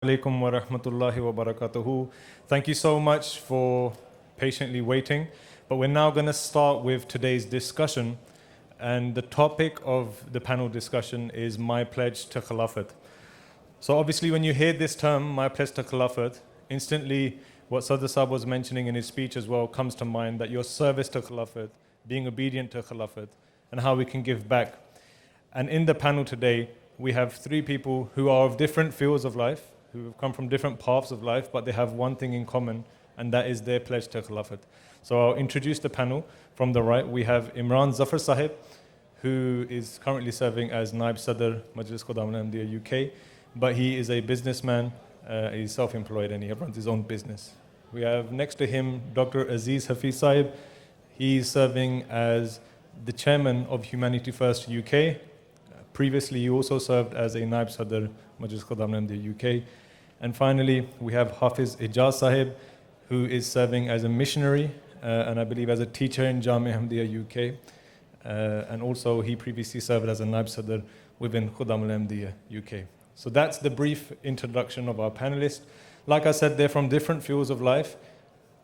Alaikum wa rahmatullahi wa barakatuhu. Thank you so much for patiently waiting. But we're now going to start with today's discussion. And the topic of the panel discussion is my pledge to Khilafat. So obviously when you hear this term, my pledge to Khilafat, instantly what Sadr Sahib was mentioning in his speech as well comes to mind, that your service to Khilafat, being obedient to Khilafat, and how we can give back. And in the panel today, we have three people who are of different fields of life, who have come from different paths of life, but they have one thing in common, and that is their pledge to Khilafat. So I'll introduce the panel. From the right, we have Imran Zafar Sahib, who is currently serving as Naib Sadr Majlis Khudam al-Ahmadiyya UK, but he is a businessman, he's self-employed and he runs his own business. We have next to him Dr. Aziz Hafiz Sahib. He's serving as the chairman of Humanity First UK. Previously, he also served as a Naib Sadr Majlis Khudam al-Ahmadiyya UK. And finally, we have Hafiz Ijaz Sahib, who is serving as a missionary and I believe as a teacher in Jamia Ahmadiyya UK. And also, he previously served as a Naib Sadr within Khudam al-Ahmadiyya UK. So that's the brief introduction of our panelists. Like I said, they're from different fields of life,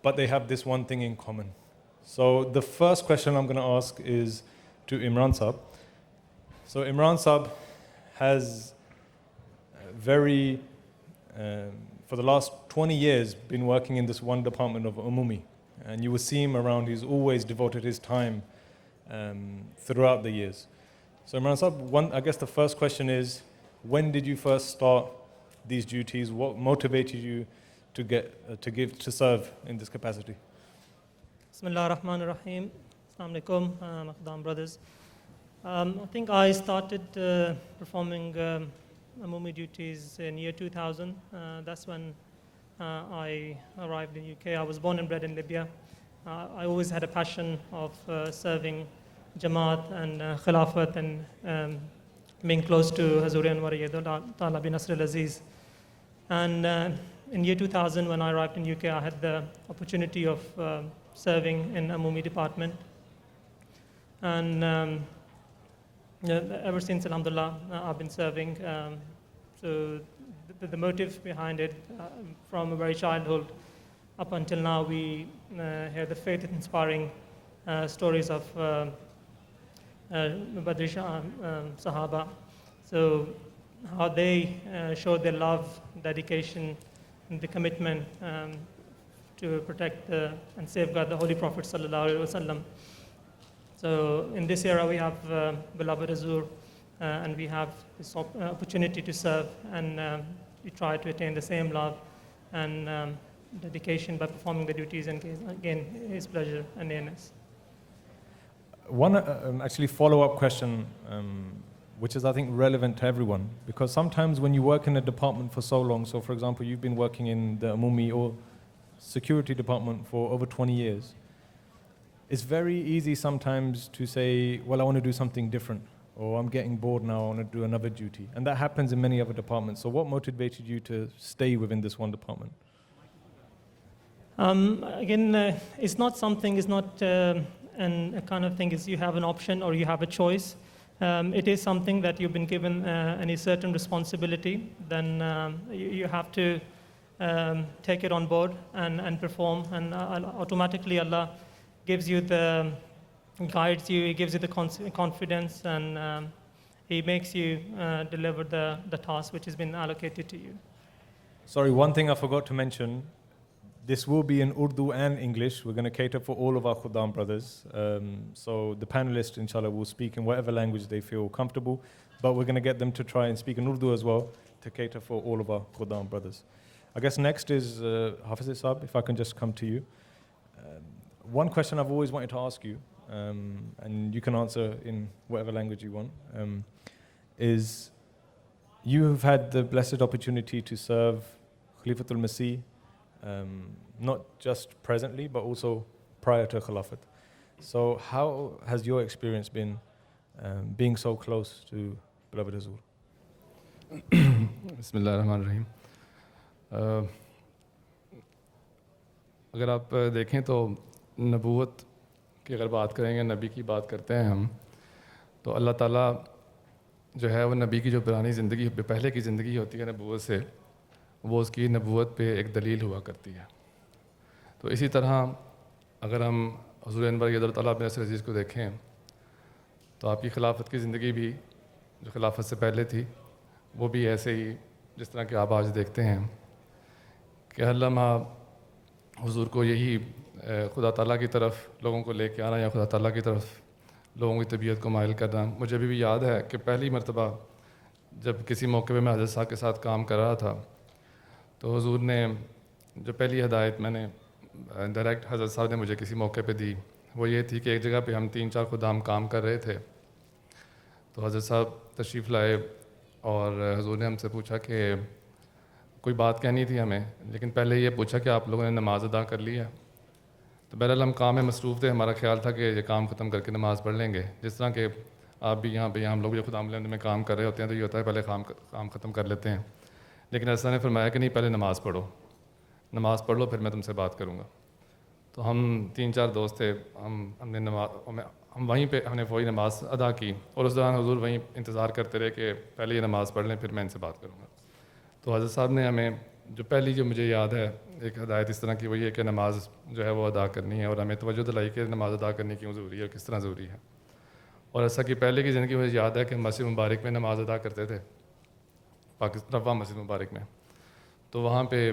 but they have this one thing in common. So the first question I'm going to ask is to Imran Sahib. So Imran Sahib has for the last 20 years, been working in this one department of Umumi. And you will see him around, he's always devoted his time throughout the years. So Imran Sahib, I guess the first question is, when did you first start these duties? What motivated you to serve in this capacity? Bismillah ar-Rahman ar-Rahim. Assalamu alaikum, Maqdam brothers. I think I started performing Umumi duties in year 2000. That's when I arrived in UK. I was born and bred in Libya. I always had a passion of serving Jamaat and Khilafat and being close to Hazuri Anwar Ta'ala bin Nasr al-Aziz. And in year 2000, when I arrived in UK, I had the opportunity of serving in Umumi department. And ever since, alhamdulillah, I've been serving. So the motive behind it, from a very childhood up until now, we hear the faith-inspiring stories of Badri Sahaba. So how they showed their love, dedication, and the commitment to protect and safeguard the Holy Prophet Sallallahu Alaihi Wasallam. So in this era, we have beloved Hazur, and we have this opportunity to serve, and we try to attain the same love and dedication by performing the duties and gain his pleasure and nearness. One actually follow-up question, which is I think relevant to everyone, because sometimes when you work in a department for so long, so for example, you've been working in the Umumi or security department for over 20 years, it's very easy sometimes to say, well, I want to do something different, or I'm getting bored now, I want to do another duty. And that happens in many other departments. So what motivated you to stay within this one department? Again, it's not a kind of thing is you have an option or you have a choice. It is something that you've been given any certain responsibility, then you have to take it on board and perform, and automatically Allah gives you guides you, He gives you the confidence, and He makes you deliver the task which has been allocated to you. Sorry, one thing I forgot to mention. This will be in Urdu and English. We're going to cater for all of our Khuddam brothers. So the panelists, inshallah, will speak in whatever language they feel comfortable, but we're going to get them to try and speak in Urdu as well to cater for all of our Khuddam brothers. I guess next is Hafiz Sahib, if I can just come to you. One question I've always wanted to ask you, and you can answer in whatever language you want, is you have had the blessed opportunity to serve Khalifatul Masih, not just presently, but also prior to Khilafat. So how has your experience been being so close to beloved Hazur? Bismillah ar-Rahman ar-Rahim. اگر آپ دیکھیں تو نبوت کی اگر بات کریں گے, نبی کی بات کرتے ہیں ہم, تو اللہ تعالیٰ جو ہے وہ نبی کی جو پرانی زندگی, پہلے کی زندگی ہوتی ہے نبوت سے, وہ اس کی نبوت پہ ایک دلیل ہوا کرتی ہے۔ تو اسی طرح اگر ہم حضور انور رضی اللہ تعالیٰ عنہ نصر عزیز کو دیکھیں تو آپ کی خلافت کی زندگی بھی جو خلافت سے پہلے تھی وہ بھی ایسے ہی جس طرح کہ آپ آج دیکھتے ہیں کہ ہر لمحہ حضور کو یہی خدا تعالیٰ کی طرف لوگوں کو لے کے آنا یا خدا تعالیٰ کی طرف لوگوں کی طبیعت کو مائل کرنا۔ مجھے ابھی بھی یاد ہے کہ پہلی مرتبہ جب کسی موقع پہ میں حضرت صاحب کے ساتھ کام کر رہا تھا تو حضور نے جو پہلی ہدایت میں نے ڈائریکٹ حضرت صاحب نے مجھے کسی موقع پہ دی وہ یہ تھی کہ ایک جگہ پہ ہم 3-4 خدام کام کر رہے تھے، تو حضرت صاحب تشریف لائے اور حضور نے ہم سے پوچھا کہ کوئی بات کہنی تھی ہمیں، لیکن پہلے یہ پوچھا کہ آپ لوگوں نے نماز ادا کر لی ہے؟ تو بہرحال ہم کام میں مصروف تھے، ہمارا خیال تھا کہ یہ کام ختم کر کے نماز پڑھ لیں گے، جس طرح کہ آپ بھی یہاں پہ ہم لوگ جو خدا ملند میں کام کر رہے ہوتے ہیں تو یہ ہوتا ہے پہلے کام ختم کر لیتے ہیں، لیکن ایسا نے فرمایا کہ نہیں، پہلے نماز پڑھو، نماز پڑھ لو پھر میں تم سے بات کروں گا۔ تو ہم 3-4 دوست تھے، ہم نے ہم وہیں پہ ہم نے وہی نماز ادا کی اور اس دوران حضور وہیں انتظار کرتے رہے کہ پہلے یہ نماز پڑھ لیں پھر میں ان سے بات کروں گا۔ تو حضرت صاحب نے ہمیں جو پہلی جو مجھے یاد ہے ایک ہدایت اس طرح کی وہ یہ کہ نماز جو ہے وہ ادا کرنی ہے اور ہمیں توجہ دلائی کہ نماز ادا کرنی کیوں ضروری ہے اور کس طرح ضروری ہے۔ اور ایسا کہ پہلے کی زندگی مجھے یاد ہے کہ مسجد مبارک میں نماز ادا کرتے تھے، پاکستان روا مسجد مبارک میں، تو وہاں پہ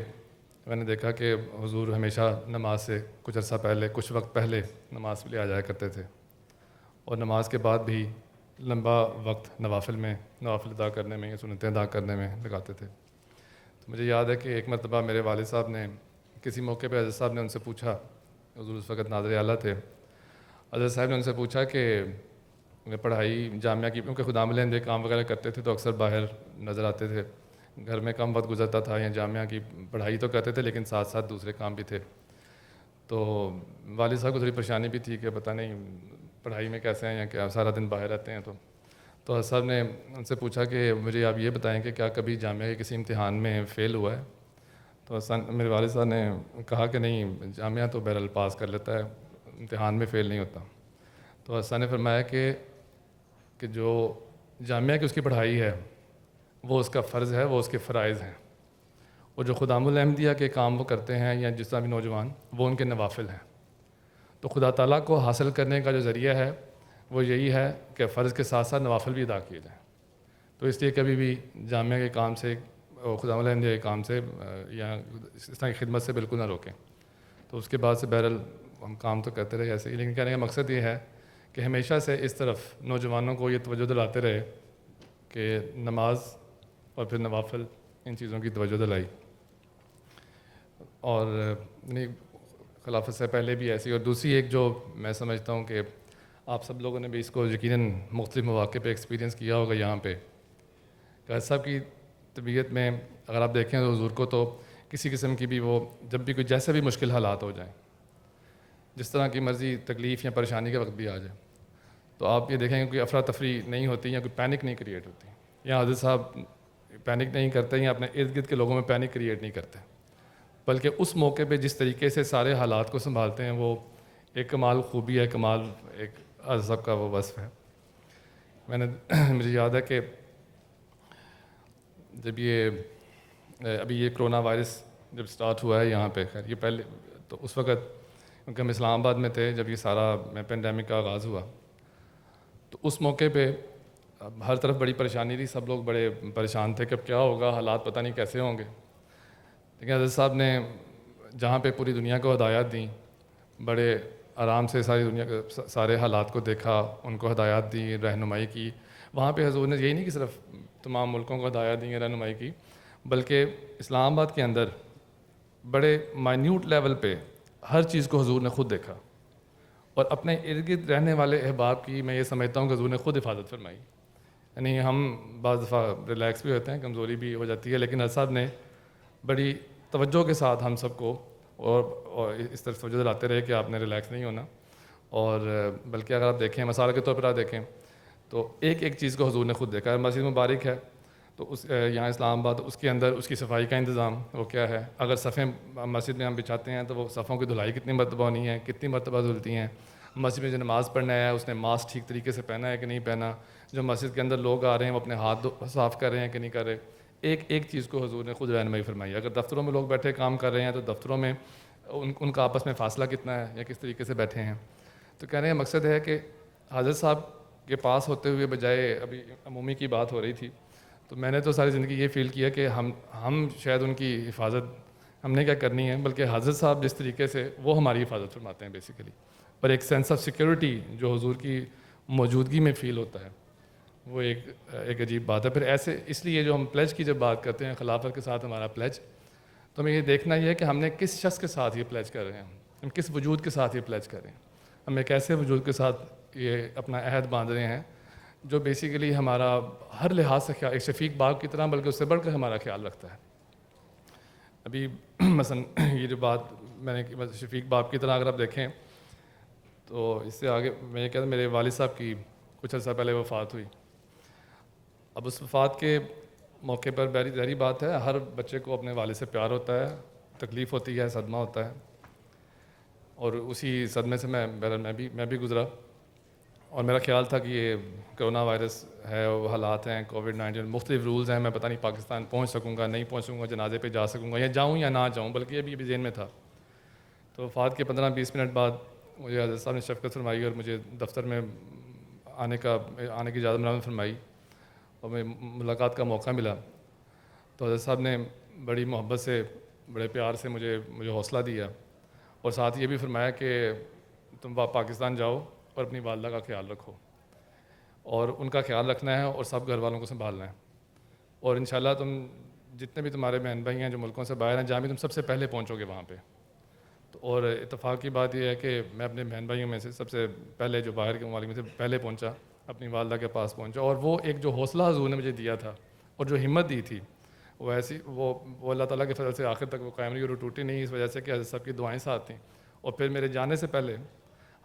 میں نے دیکھا کہ حضور ہمیشہ نماز سے کچھ عرصہ پہلے کچھ وقت پہلے نماز کے لیے آ جایا کرتے تھے اور نماز کے بعد بھی لمبا وقت نوافل ادا کرنے میں یا سنتیں ادا کرنے میں لگاتے تھے۔ تو مجھے یاد ہے کہ ایک مرتبہ میرے والد صاحب نے کسی موقع پہ حضرت صاحب نے ان سے پوچھا، حضور اس وقت ناظر اعلیٰ تھے، حضرت صاحب نے ان سے پوچھا کہ پڑھائی جامعہ کی کیونکہ خدا ملند کام وغیرہ کرتے تھے تو اکثر باہر نظر آتے تھے، گھر میں کم وقت گزرتا تھا یا جامعہ کی پڑھائی تو کرتے تھے لیکن ساتھ ساتھ دوسرے کام بھی تھے۔ تو والد صاحب کو تھوڑی پریشانی بھی تھی کہ پتہ نہیں پڑھائی میں کیسے ہیں یا کیا سارا دن باہر رہتے ہیں، تو حضرت صاحب نے ان سے پوچھا کہ مجھے آپ یہ بتائیں کہ کیا کبھی جامعہ کے کسی امتحان میں فیل ہوا ہے؟ تو میرے والد صاحب نے کہا کہ نہیں، جامعہ تو بہرحال پاس کر لیتا ہے، امتحان میں فیل نہیں ہوتا۔ تو حضرت صاحب نے فرمایا کہ جو جامعہ کی اس کی پڑھائی ہے وہ اس کا فرض ہے، وہ اس کے فرائض ہیں، اور جو خدام الاحمدیہ کے کام وہ کرتے ہیں یا جس طرح بھی نوجوان وہ ان کے نوافل ہیں۔ تو خدا تعالیٰ کو حاصل کرنے کا جو ذریعہ ہے وہ یہی ہے کہ فرض کے ساتھ ساتھ نوافل بھی ادا کیے جائیں۔ تو اس لیے کبھی بھی جامعہ کے کام سے خدا الاحمدیہ کے کام سے یا اس طرح کی خدمت سے بالکل نہ روکیں۔ تو اس کے بعد سے بہرحال ہم کام تو کرتے رہے ایسے ہی، لیکن کہنے کا مقصد یہ ہے کہ ہمیشہ سے اس طرف نوجوانوں کو یہ توجہ دلاتے رہے کہ نماز اور پھر نوافل ان چیزوں کی توجہ دلائی۔ اور خلافت سے پہلے بھی ایسی، اور دوسری ایک جو میں سمجھتا ہوں کہ آپ سب لوگوں نے بھی اس کو یقیناً مختلف مواقع پہ ایکسپیرینس کیا ہوگا یہاں پہ، کہ صاحب کی طبیعت میں اگر آپ دیکھیں تو حضور کو تو کسی قسم کی بھی وہ جب بھی کوئی جیسے بھی مشکل حالات ہو جائیں، جس طرح کی مرضی تکلیف یا پریشانی کے وقت بھی آ جائے، تو آپ یہ دیکھیں کہ کوئی افراتفری نہیں ہوتی یا کوئی پینک نہیں کریٹ ہوتی، یا حضرت صاحب پینک نہیں کرتے یا اپنے ارد گرد کے لوگوں میں پینک کریٹ نہیں کرتے، بلکہ اس موقع پہ جس طریقے سے سارے حالات کو سنبھالتے ہیں وہ ایک کمال خوبی ہے، کمال ایک حضرت صاحب کا وہ وصف ہے۔ مجھے یاد ہے کہ جب ابھی یہ کرونا وائرس جب سٹارٹ ہوا ہے یہاں پہ، خیر یہ پہلے تو اس وقت کیونکہ ہم اسلام آباد میں تھے جب یہ سارا پینڈیمک کا آغاز ہوا، تو اس موقع پہ ہر طرف بڑی پریشانی تھی، سب لوگ بڑے پریشان تھے کہ اب کیا ہوگا، حالات پتہ نہیں کیسے ہوں گے، لیکن حضرت صاحب نے جہاں پہ پوری دنیا کو ہدایات دیں، بڑے آرام سے ساری دنیا کے سارے حالات کو دیکھا، ان کو ہدایات دی، رہنمائی کی، وہاں پہ حضور نے یہی نہیں کہ صرف تمام ملکوں کو ہدایات دی، رہنمائی کی، بلکہ اسلام آباد کے اندر بڑے مائنیوٹ لیول پہ ہر چیز کو حضور نے خود دیکھا، اور اپنے ارد گرد رہنے والے احباب کی میں یہ سمجھتا ہوں کہ حضور نے خود حفاظت فرمائی۔ یعنی ہم بعض دفعہ ریلیکس بھی ہوتے ہیں، کمزوری بھی ہو جاتی ہے، لیکن حضرت صاحب نے بڑی توجہ کے ساتھ ہم سب کو اور اس طرح توجہ دلاتے رہے کہ آپ نے ریلیکس نہیں ہونا، اور بلکہ اگر آپ دیکھیں مثال کے طور پر آپ دیکھیں تو ایک ایک چیز کو حضور نے خود دیکھا ہے۔ مسجد مبارک ہے تو یہاں اسلام آباد، اس کے اندر اس کی صفائی کا انتظام وہ کیا ہے، اگر صفیں مسجد میں ہم بچھاتے ہیں تو وہ صفوں کی دھلائی کتنی مرتبہ ہونی ہے، کتنی مرتبہ دھلتی ہیں، مسجد میں جو نماز پڑھنا ہے اس نے ماسک ٹھیک طریقے سے پہنا ہے کہ نہیں پہنا، جو مسجد کے اندر لوگ آ رہے ہیں وہ اپنے ہاتھ صاف کر رہے ہیں کہ نہیں کر رہے، ایک چیز کو حضور نے خود رہنمائی فرمائی. اگر دفتروں میں لوگ بیٹھے کام کر رہے ہیں تو دفتروں میں ان کا آپس میں فاصلہ کتنا ہے یا کس طریقے سے بیٹھے ہیں. تو کہنے کا مقصد ہے کہ حضرت صاحب کے پاس ہوتے ہوئے بجائے ابھی عمومی کی بات ہو رہی تھی, تو میں نے تو ساری زندگی یہ فیل کیا کہ ہم شاید ان کی حفاظت ہم نے کیا کرنی ہے, بلکہ حضرت صاحب جس طریقے سے وہ ہماری حفاظت فرماتے ہیں بیسیکلی. پر ایک سینس آف سیکیورٹی جو حضور کی موجودگی میں فیل ہوتا ہے وہ ایک عجیب بات ہے. پھر ایسے اس لیے جو ہم پلیج کی جب بات کرتے ہیں خلافت کے ساتھ ہمارا پلیج, تو ہمیں یہ دیکھنا یہ ہے کہ ہم نے کس شخص کے ساتھ یہ پلیج کر رہے ہیں, ہم کس وجود کے ساتھ یہ پلیج کر رہے ہیں, ہم ایک ایسے وجود کے ساتھ یہ اپنا عہد باندھ رہے ہیں جو بیسیکلی ہمارا ہر لحاظ سے ایک شفیق باپ کی طرح بلکہ اس سے بڑھ کر ہمارا خیال رکھتا ہے. ابھی مثلا یہ جو بات میں نے کی شفیق باپ کی طرح اگر آپ دیکھیں تو اس سے آگے میں یہ کہتا ہوں میرے والد صاحب کی کچھ عرصہ پہلے وفات ہوئی. اب اس وفات کے موقع پر ظاہری بات ہے ہر بچے کو اپنے والد سے پیار ہوتا ہے, تکلیف ہوتی ہے, صدمہ ہوتا ہے, اور اسی صدمے سے میں بھی گزرا. اور میرا خیال تھا کہ یہ کرونا وائرس ہے, وہ حالات ہیں, کووڈ-19 مختلف رولز ہیں, میں پتہ نہیں پاکستان پہنچ سکوں گا نہیں پہنچوں گا, جنازے پہ جا سکوں گا یا جاؤں یا نہ جاؤں, بلکہ یہ بھی ذہن میں تھا. تو وفات کے 15-20 منٹ بعد مجھے حضرت صاحب نے شفقت فرمائی اور مجھے دفتر میں آنے کی اجازت ملامت فرمائی اور میں ملاقات کا موقع ملا. تو حضرت صاحب نے بڑی محبت سے بڑے پیار سے مجھے حوصلہ دیا اور ساتھ یہ بھی فرمایا کہ تم پاکستان جاؤ اور اپنی والدہ کا خیال رکھو, اور ان کا خیال رکھنا ہے اور سب گھر والوں کو سنبھالنا ہے, اور انشاءاللہ تم جتنے بھی تمہارے بہن بھائی ہیں جو ملکوں سے باہر ہیں جہاں بھی تم سب سے پہلے پہنچو گے وہاں پہ. اور اتفاق کی بات یہ ہے کہ میں اپنے بہن بھائیوں میں سے سب سے پہلے جو باہر کے ممالک میں سے پہلے پہنچا, اپنی والدہ کے پاس پہنچا, اور وہ ایک جو حوصلہ حضور نے مجھے دیا تھا اور جو ہمت دی تھی وہ ایسی وہ اللہ تعالیٰ کے فضل سے آخر تک وہ قائم رہی اور ٹوٹی نہیں, اس وجہ سے کہ حضرت صاحب کی دعائیں ساتھ تھیں. اور پھر میرے جانے سے پہلے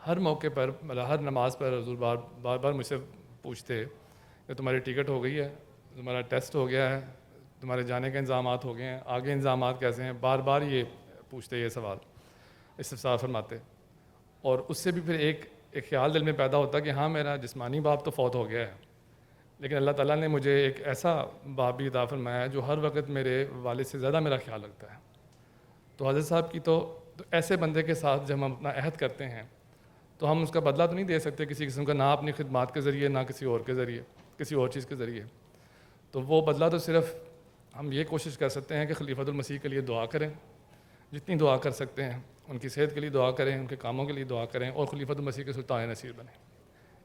ہر موقع پر مطلب ہر نماز پر حضور بار مجھ سے پوچھتے کہ تمہاری ٹکٹ ہو گئی ہے, تمہارا ٹیسٹ ہو گیا ہے, تمہارے جانے کے انتظامات ہو گئے ہیں, آگے انتظامات کیسے ہیں, بار یہ پوچھتے یہ سوال استفسار فرماتے. اور اس سے بھی پھر ایک خیال دل میں پیدا ہوتا کہ ہاں میرا جسمانی باپ تو فوت ہو گیا ہے, لیکن اللہ تعالیٰ نے مجھے ایک ایسا باپ بھی عطا فرمایا ہے جو ہر وقت میرے والد سے زیادہ میرا خیال رکھتا ہے. تو حضرت صاحب کی تو ایسے بندے کے ساتھ جب ہم اپنا عہد کرتے ہیں تو ہم اس کا بدلہ تو نہیں دے سکتے کسی قسم کا, نہ اپنی خدمات کے ذریعے نہ کسی اور کے ذریعے کسی اور چیز کے ذریعے. تو وہ بدلہ تو صرف ہم یہ کوشش کر سکتے ہیں کہ خلیفۃ المسیح کے لیے دعا کریں, جتنی دعا کر سکتے ہیں, ان کی صحت کے لیے دعا کریں, ان کے کاموں کے لیے دعا کریں, اور خلیفۃ المسیح کے سلطان نصیر بنیں.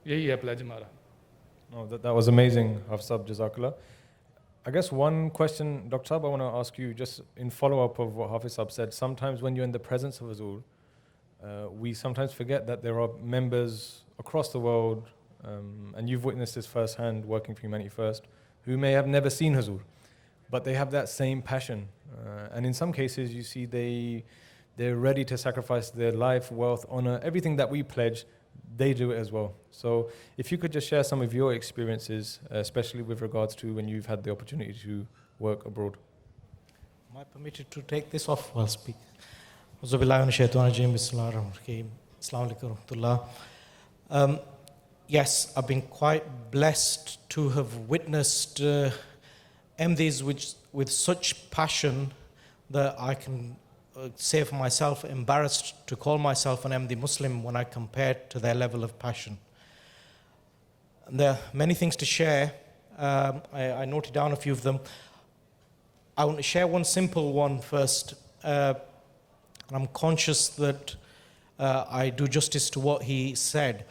یہی ہے پلیج ہمارا. No, that was amazing, Hafsab, Jazakallah. I guess one question, Dr. Saab, I want to ask you, just in follow-up of what Hafiz Saab said, sometimes when you're in the presence of Huzur, we sometimes forget that there are members across the world, and you've witnessed this firsthand working for Humanity First, who may have never seen Huzur, but they have that same passion. And in some cases, you see they're ready to sacrifice their life, wealth, honor, everything that we pledge, they do it as well. So if you could just share some of your experiences, especially with regards to when you've had the opportunity to work abroad. Am I permitted to take this off while speaking? Assalamu yes, I've been quite blessed to have witnessed MDs with such passion that I can say for myself, embarrassed to call myself an MD Muslim when I compare to their level of passion. And there are many things to share. I noted down a few of them. I want to share one simple one first. And I'm conscious that I do justice to what he said.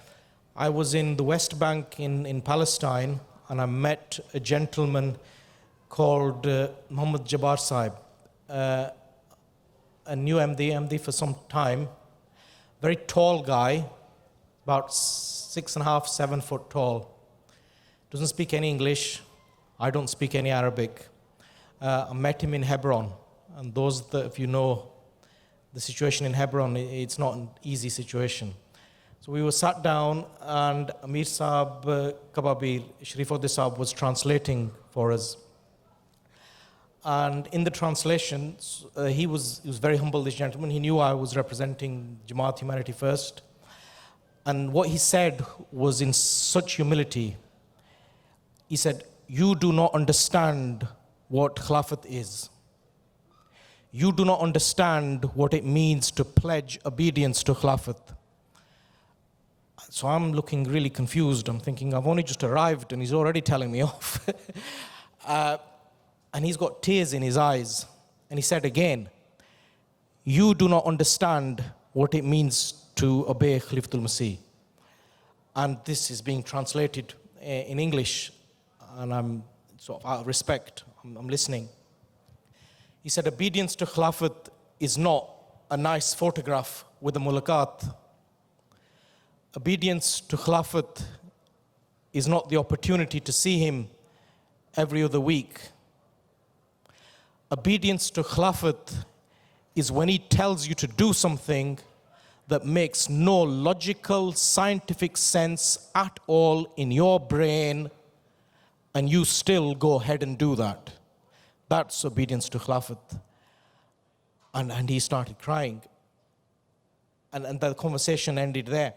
I was in the West Bank in Palestine, and I met a gentleman called Muhammad Jabbar Saib, a new MD for some time, very tall guy, about 6.5, 7 foot tall. Doesn't speak any English. I don't speak any Arabic. I met him in Hebron, and those that, if you know the situation in Hebron, it's not an easy situation. So we were sat down, and Amir Saab Kababir, Sharifuddin Saab, was translating for us. And in the translation, he was very humble, this gentleman. He knew I was representing Jamaat Humanity First. And what he said was in such humility. He said, "You do not understand what Khilafat is. You do not understand what it means to pledge obedience to Khilafat. So I'm looking really confused. I'm thinking, I've only just arrived and he's already telling me off. And he's got tears in his eyes. And he said again, you do not understand what it means to obey Khalifatul Masih. And this is being translated in English, and I'm sort of out of respect, I'm listening. He said, obedience to Khilafat is not a nice photograph with a mulaqat. Obedience to Khilafat is not the opportunity to see him every other week. Obedience to Khilafat is when he tells you to do something that makes no logical, scientific sense at all in your brain, and you still go ahead and do that. That's obedience to Khilafat. And he started crying. And the conversation ended there.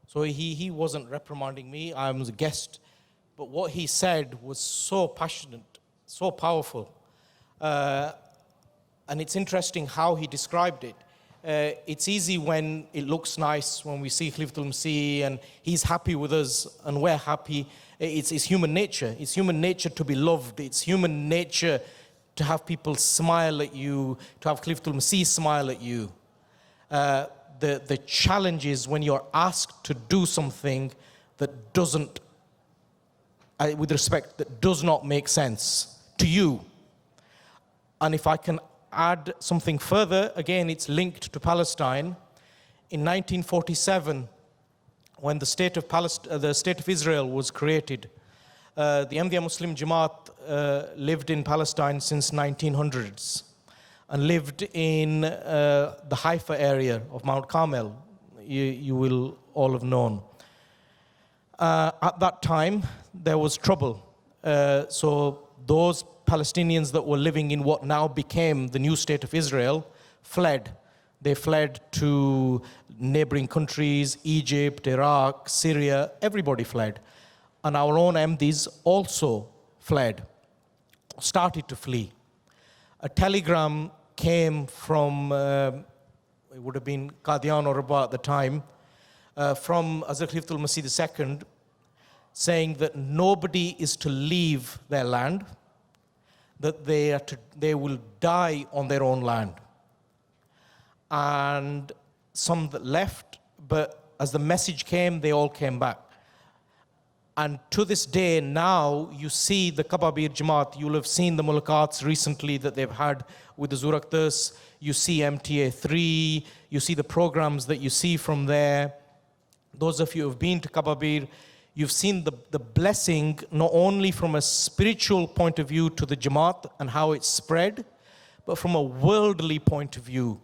So he wasn't reprimanding me, I was a guest. But what he said was so passionate, so powerful. And it's interesting how he described it. It's easy when it looks nice, when we see Khalifatul Masih and he's happy with us and we're happy. It's human nature. It's human nature to be loved. It's human nature to have people smile at you, to have Khalifatul Masih smile at you. The challenge is when you're asked to do something that doesn't, with respect, that does not make sense to you. And if I can add something further, again, it's linked to Palestine. In 1947, when the state of Israel was created, the Ahmadiyya Muslim Jamaat lived in Palestine since 1900s and lived in the Haifa area of Mount Carmel. You will all have known. At that time, there was trouble. So those Palestinians that were living in what now became the new state of Israel fled. They fled to neighboring countries, Egypt, Iraq, Syria, everybody fled. And our own Ahmadis also fled, started to flee. A telegram came from, it would have been Qadian or Rabah at the time, from Hazrat Khalifatul Masih II, saying that nobody is to leave their land, that they will die on their own land. And some that left, but as the message came, they all came back. And to this day now, you see the Kababir Jamaat, you'll have seen the mulaqats recently that they've had with the Zuraktas, you see MTA3, you see the programs that you see from there. Those of you who have been to Kababir, you've seen the blessing not only from a spiritual point of view to the Jamaat and how it's spread, but from a worldly point of view.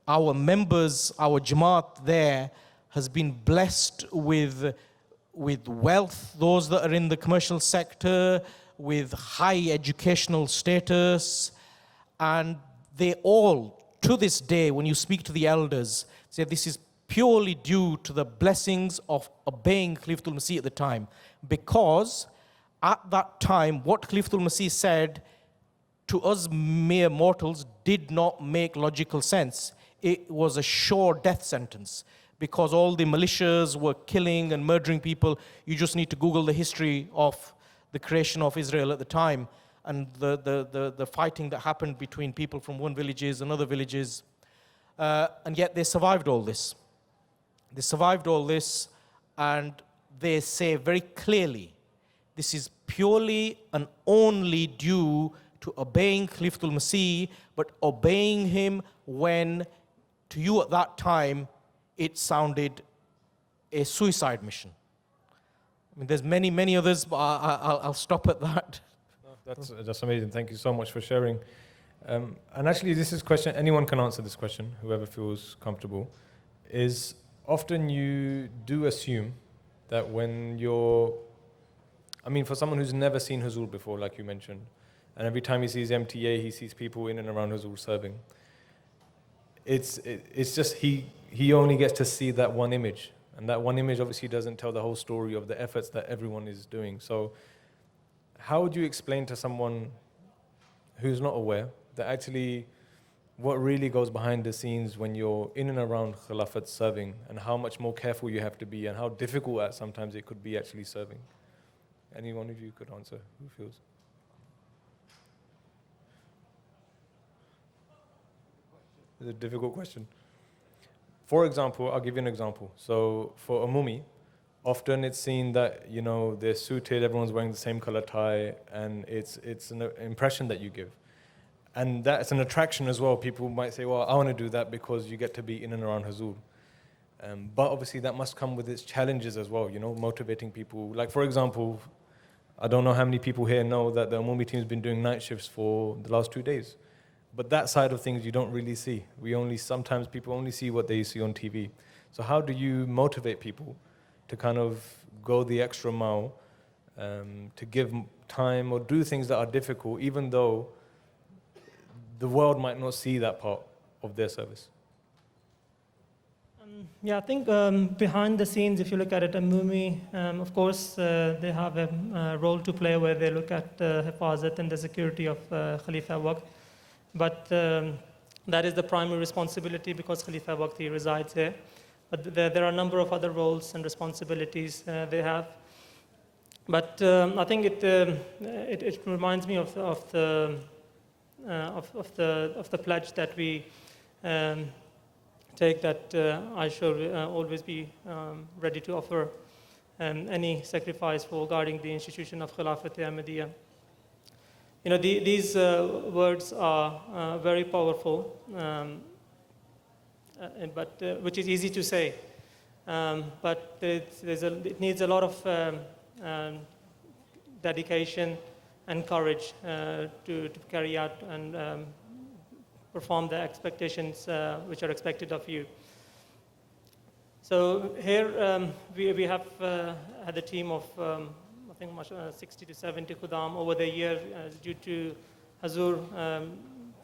Our members, our Jamaat there has been blessed with wealth, those that are in the commercial sector, with high educational status, and they all, to this day, when you speak to the elders, say this is purely due to the blessings of obeying Khalifatul Masih at the time. Because at that time, what Khalifatul Masih said to us mere mortals did not make logical sense. It was a sure death sentence because all the militias were killing and murdering people. You just need to Google the history of the creation of Israel at the time and the fighting that happened between people from one villages and other villages. And yet they survived all this. They survived all this, and they say very clearly, this is purely and only due to obeying Khalifatul Masih, but obeying him when, to you at that time, it sounded a suicide mission. I mean, there's many, many others, but I'll stop at that. That's amazing. Thank you so much for sharing. And actually, this is a question, anyone can answer this question, whoever feels comfortable, is often you do assume that when you're, I mean, for someone who's never seen Huzur before, like you mentioned, and every time he sees MTA, he sees people in and around Huzur serving, it's just he only gets to see that one image. And that one image obviously doesn't tell the whole story of the efforts that everyone is doing. So how would you explain to someone who's not aware that actually what really goes behind the scenes when you're in and around Khilafat serving, and how much more careful you have to be, and how difficult at sometimes it could be actually serving? Any one of you could answer. Who feels? It's a difficult question. For example, I'll give you an example. So for Umumi, often it's seen that, you know, they're suited, everyone's wearing the same color tie, and it's an impression that you give. And that's an attraction as well. People might say, well, I want to do that because you get to be in and around Huzur. But obviously that must come with its challenges as well, you know, motivating people. Like, for example, I don't know how many people here know that the Umumi team's been doing night shifts for the last 2 days. But that side of things you don't really see. Sometimes people only see what they see on TV. So how do you motivate people to kind of go the extra mile, to give time or do things that are difficult, even though the world might not see that part of their service? Yeah, I think behind the scenes, if you look at it, Umumi, of course, they have a role to play where they look at Hifazat and the security of Khalifa Waqt. But that is the primary responsibility because Khalifa Waqti resides here. But there are a number of other roles and responsibilities they have. But I think it reminds me of the pledge that we take, that I should always be ready to offer any sacrifice for guarding the institution of Khilafat Ahmadiyya. You know, these words are very powerful, but which is easy to say. But it needs a lot of dedication and courage to carry out and perform the expectations which are expected of you. So here we have had a team of I think 60 to 70 Khudam over the year due to Huzur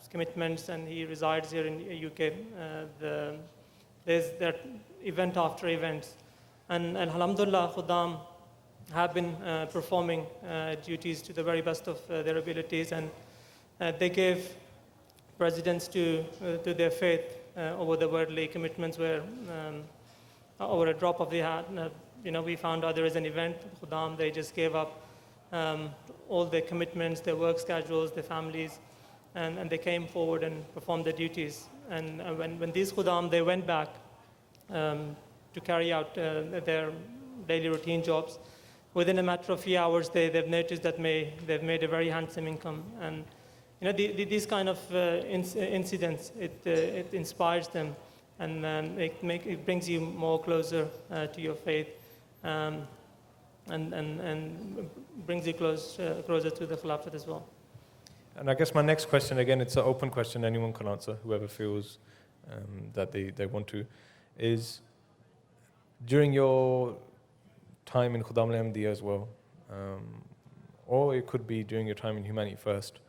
commitments, and he resides here in the UK. There's that event after events. And alhamdulillah, Khudam have been performing duties to the very best of their abilities, and they gave precedence to their faith over the worldly commitments, where over a drop of the hat, you know, we found out there is an event, Khudam, they just gave up all their commitments, their work schedules, their families, and they came forward and performed their duties. And when these Khudam, they went back to carry out their daily routine jobs, within a matter of few hours, they've noticed that they've made a very handsome income. And you know, these kind of incidents, it inspires them, and it brings you more closer to your faith, and brings you closer to the Khilafat as well. And I guess my next question, again, it's an open question, anyone can answer, whoever feels that they want to, is during your time in Khudam al-Ahmadiyya as well, or it could be during your time in Humanity First,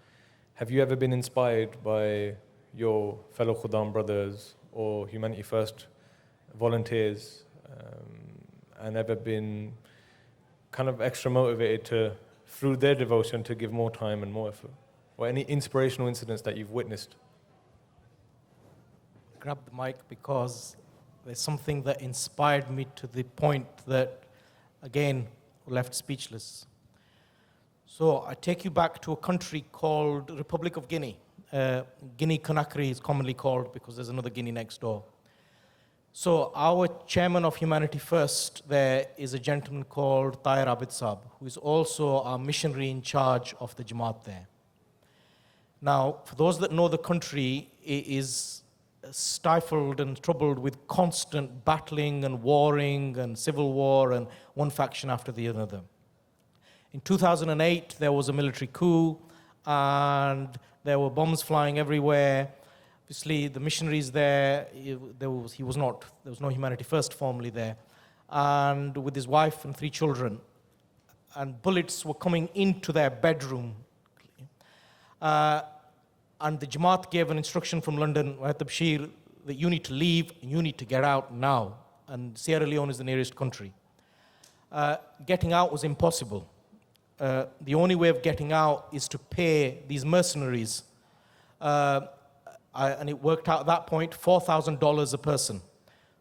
have you ever been inspired by your fellow Khudam brothers or Humanity First volunteers, and ever been kind of extra motivated to, through their devotion, to give more time and more effort? Or any inspirational incidents that you've witnessed? Grab the mic because there's something that inspired me to the point that, again, left speechless. So I take you back to a country called Republic of Guinea. Guinea-Conakry is commonly called because there's another Guinea next door. So our chairman of Humanity First there is a gentleman called Tahir Abid Saab, who is also our missionary in charge of the Jamaat there. Now, for those that know the country, it is stifled and troubled with constant battling and warring and civil war and one faction after the other. In 2008, there was a military coup and there were bombs flying everywhere. Obviously, the missionaries there, there was no Humanity First formally there, and with his wife and 3 children, and bullets were coming into their bedroom. And the Jamaat gave an instruction from London, Bashir, that you need to leave, and you need to get out now. And Sierra Leone is the nearest country. Getting out was impossible. the only way of getting out is to pay these mercenaries. And it worked out at that point $4,000 a person.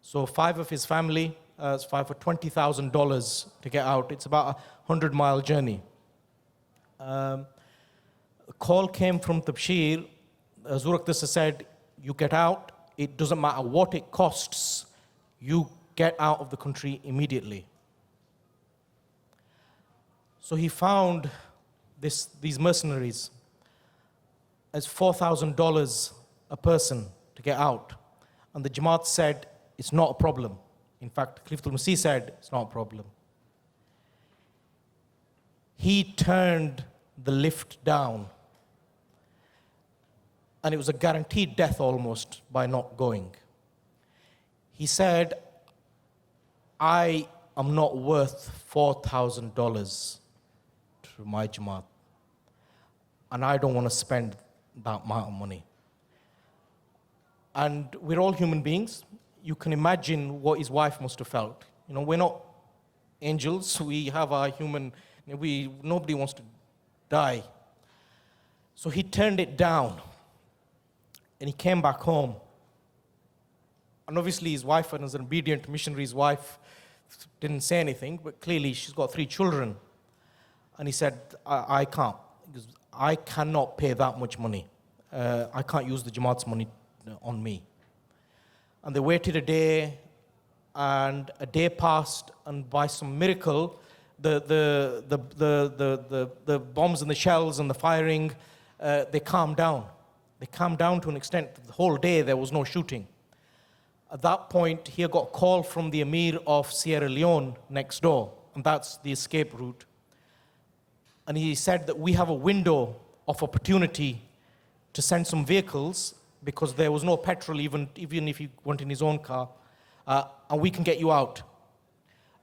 So 5 of his family, it's 5 for $20,000 to get out. It's about a 100-mile journey. A call came from Tabshir. Hazur Akhtar said, you get out, it doesn't matter what it costs, you get out of the country immediately. So he found these mercenaries as $4,000 a person to get out. And the Jamaat said, it's not a problem. In fact, Khalifatul Masih said, it's not a problem. He turned the lift down. And it was a guaranteed death almost by not going. He said, I am not worth $4,000 to my Jamaat. And I don't want to spend that amount of money. And we're all human beings. You can imagine what his wife must have felt. You know, we're not angels. We have our human, nobody wants to die. So he turned it down. And he came back home. And obviously his wife, and as an obedient missionary's wife, didn't say anything, but clearly she's got 3 children. And he said, I can't. Because I cannot pay that much money. I can't use the Jamaat's money on me. And they waited a day, and a day passed, and by some miracle, the bombs and the shells and the firing, they calmed down. They calmed down to an extent that the whole day there was no shooting. At that point, he got a call from the Emir of Sierra Leone next door, and that's the escape route. And he said that we have a window of opportunity to send some vehicles because there was no petrol, even if he went in his own car, and we can get you out.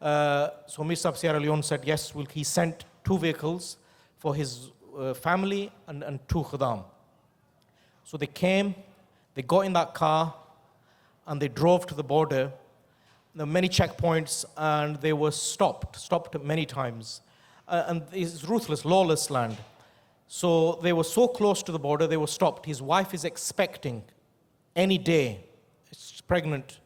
So Emir of Sierra Leone said, yes, he sent 2 vehicles for his family and 2 khadam. So they came, they got in that car, and they drove to the border. There were many checkpoints, and they were stopped many times. And it's ruthless, lawless land. So they were so close to the border, they were stopped. His wife is expecting any day. She's pregnant.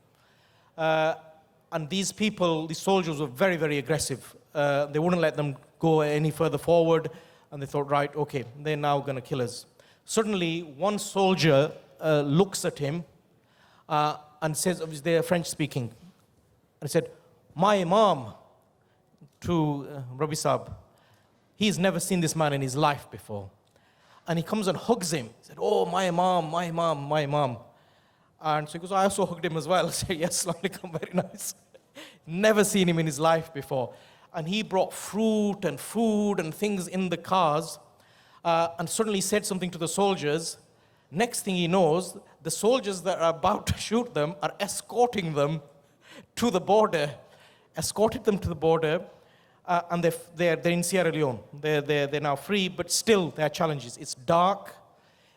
And these people, these soldiers were very, very aggressive. They wouldn't let them go any further forward. And they thought, right, okay, they're now going to kill us. Suddenly, one soldier looks at him and says, they're French-speaking, and he said, my Imam, to Rabbi Saab. He's never seen this man in his life before. And he comes and hugs him. He said, oh, my Imam, my Imam, my Imam. And so he goes, I also hugged him as well. I said, yes, very nice. Never seen him in his life before. And he brought fruit and food and things in the cars. And suddenly said something to the soldiers. Next thing he knows, the soldiers that are about to shoot them are escorting them to the border. Escorted them to the border, and they're in Sierra Leone. They're now free, but still there are challenges. It's dark,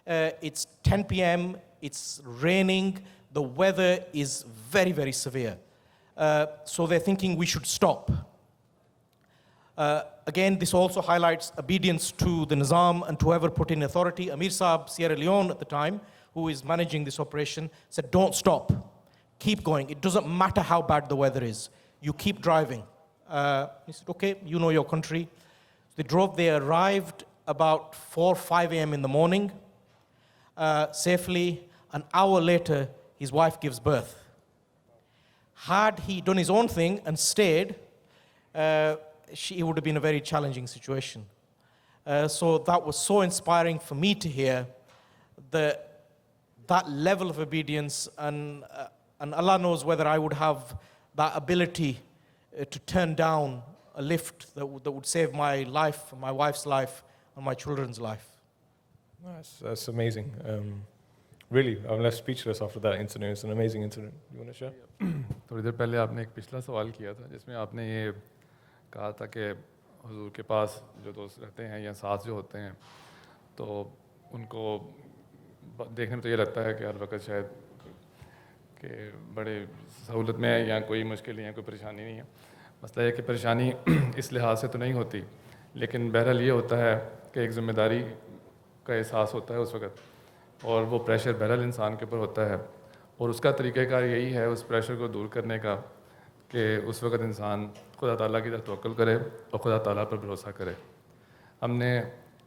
it's 10 p.m., it's raining, the weather is very, very severe. So they're thinking we should stop. Again, this also highlights obedience to the Nizam and to whoever put in authority. Amir Saab, Sierra Leone at the time, who is managing this operation, said, don't stop. Keep going. It doesn't matter how bad the weather is. You keep driving. He said, okay, you know your country. They drove. They arrived about 4, 5 a.m. in the morning, safely. An hour later, his wife gives birth. Had he done his own thing and stayed, it would have been a very challenging situation. So that was so inspiring for me to hear that level of obedience, and Allah knows whether I would have that ability to turn down a lift that would save my life, my wife's life, and my children's life. That's amazing. Really, I'm left speechless after that incident. It's an amazing incident. You want to share? थोड़ी देर पहले आपने एक पिछला सवाल किया था जिसमें आपने ये कहा था कि हुजूर के पास जो दोस्त रहते हैं या साथ जो होते हैं तो उनको देखने में तो ये लगता है कि हर वक्त शायद कि बड़े सहूलत में है या कोई मुश्किल या कोई परेशानी नहीं है। मसला है कि परेशानी इस लिहाज से तो नहीं होती لیکن بہرحال یہ ہوتا ہے کہ ایک ذمہ داری کا احساس ہوتا ہے اس وقت, اور وہ پریشر بہرحال انسان کے اوپر ہوتا ہے, اور اس کا طریقہ کار یہی ہے اس پریشر کو دور کرنے کا کہ اس وقت انسان خدا تعالیٰ کی طرف توکل کرے اور خدا تعالیٰ پر بھروسہ کرے. ہم نے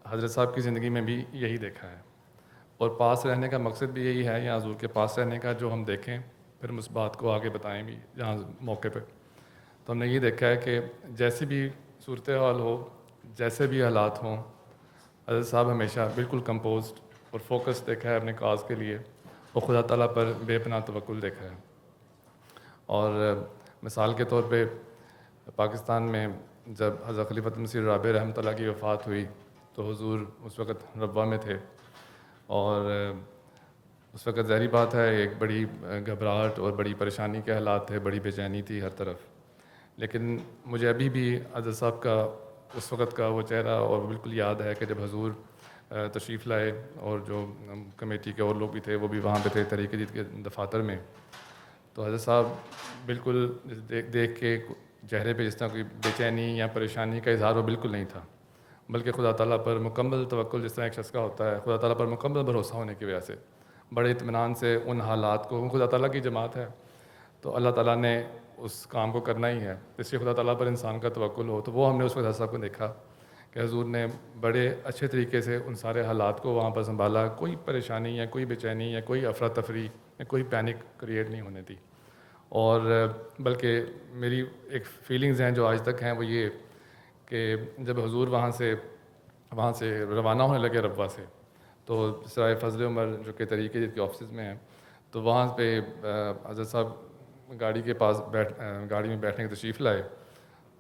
حضرت صاحب کی زندگی میں بھی یہی دیکھا ہے, اور پاس رہنے کا مقصد بھی یہی ہے, یا حضور کے پاس رہنے کا, جو ہم دیکھیں پھر ہم اس بات کو آگے بتائیں بھی جہاں موقع پہ. تو ہم نے یہ دیکھا ہے کہ جیسی بھی صورتحال ہو, جیسے بھی حالات ہوں, حضرت صاحب ہمیشہ بالکل کمپوزڈ اور فوکس دیکھا ہے اپنے کاز کے لیے, اور خدا تعالیٰ پر بے پناہ توکل دیکھا ہے. اور مثال کے طور پہ پاکستان میں جب حضرت خلیفۃ مسیح رابع رحمۃ اللہ کی وفات ہوئی تو حضور اس وقت ربوہ میں تھے, اور اس وقت ظاہری بات ہے ایک بڑی گھبراہٹ اور بڑی پریشانی کے حالات تھے, بڑی بے چینی تھی ہر طرف. لیکن مجھے ابھی بھی حضرت صاحب کا اس وقت کا وہ چہرہ اور بالکل یاد ہے کہ جب حضور تشریف لائے, اور جو کمیٹی کے اور لوگ بھی تھے وہ بھی وہاں پہ تھے طریق جدید کے دفاتر میں, تو حضرت صاحب بالکل دیکھ کے چہرے پہ جس طرح کوئی بے چینی یا پریشانی کا اظہار وہ بالکل نہیں تھا, بلکہ خدا تعالیٰ پر مکمل توکل جس طرح ایک شخص کا ہوتا ہے, خدا تعالیٰ پر مکمل بھروسہ ہونے کی وجہ سے بڑے اطمینان سے ان حالات کو, خدا تعالیٰ کی جماعت ہے تو اللہ تعالیٰ نے اس کام کو کرنا ہی ہے, اس لیے خدا تعالیٰ پر انسان کا توکل ہو. تو وہ ہم نے اس وقت حضرت صاحب کو دیکھا کہ حضور نے بڑے اچھے طریقے سے ان سارے حالات کو وہاں پر سنبھالا, کوئی پریشانی یا کوئی بے چینی یا کوئی افراتفری یا کوئی پینک کریٹ نہیں ہونے دی. اور بلکہ میری ایک فیلنگز ہیں جو آج تک ہیں, وہ یہ کہ جب حضور وہاں سے روانہ ہونے لگے ربوہ سے, تو سرائے فضل عمر جو کہ طریق جدید کے آفسز میں ہیں, تو وہاں پہ حضرت صاحب گاڑی کے پاس گاڑی میں بیٹھنے کی تشریف لائے,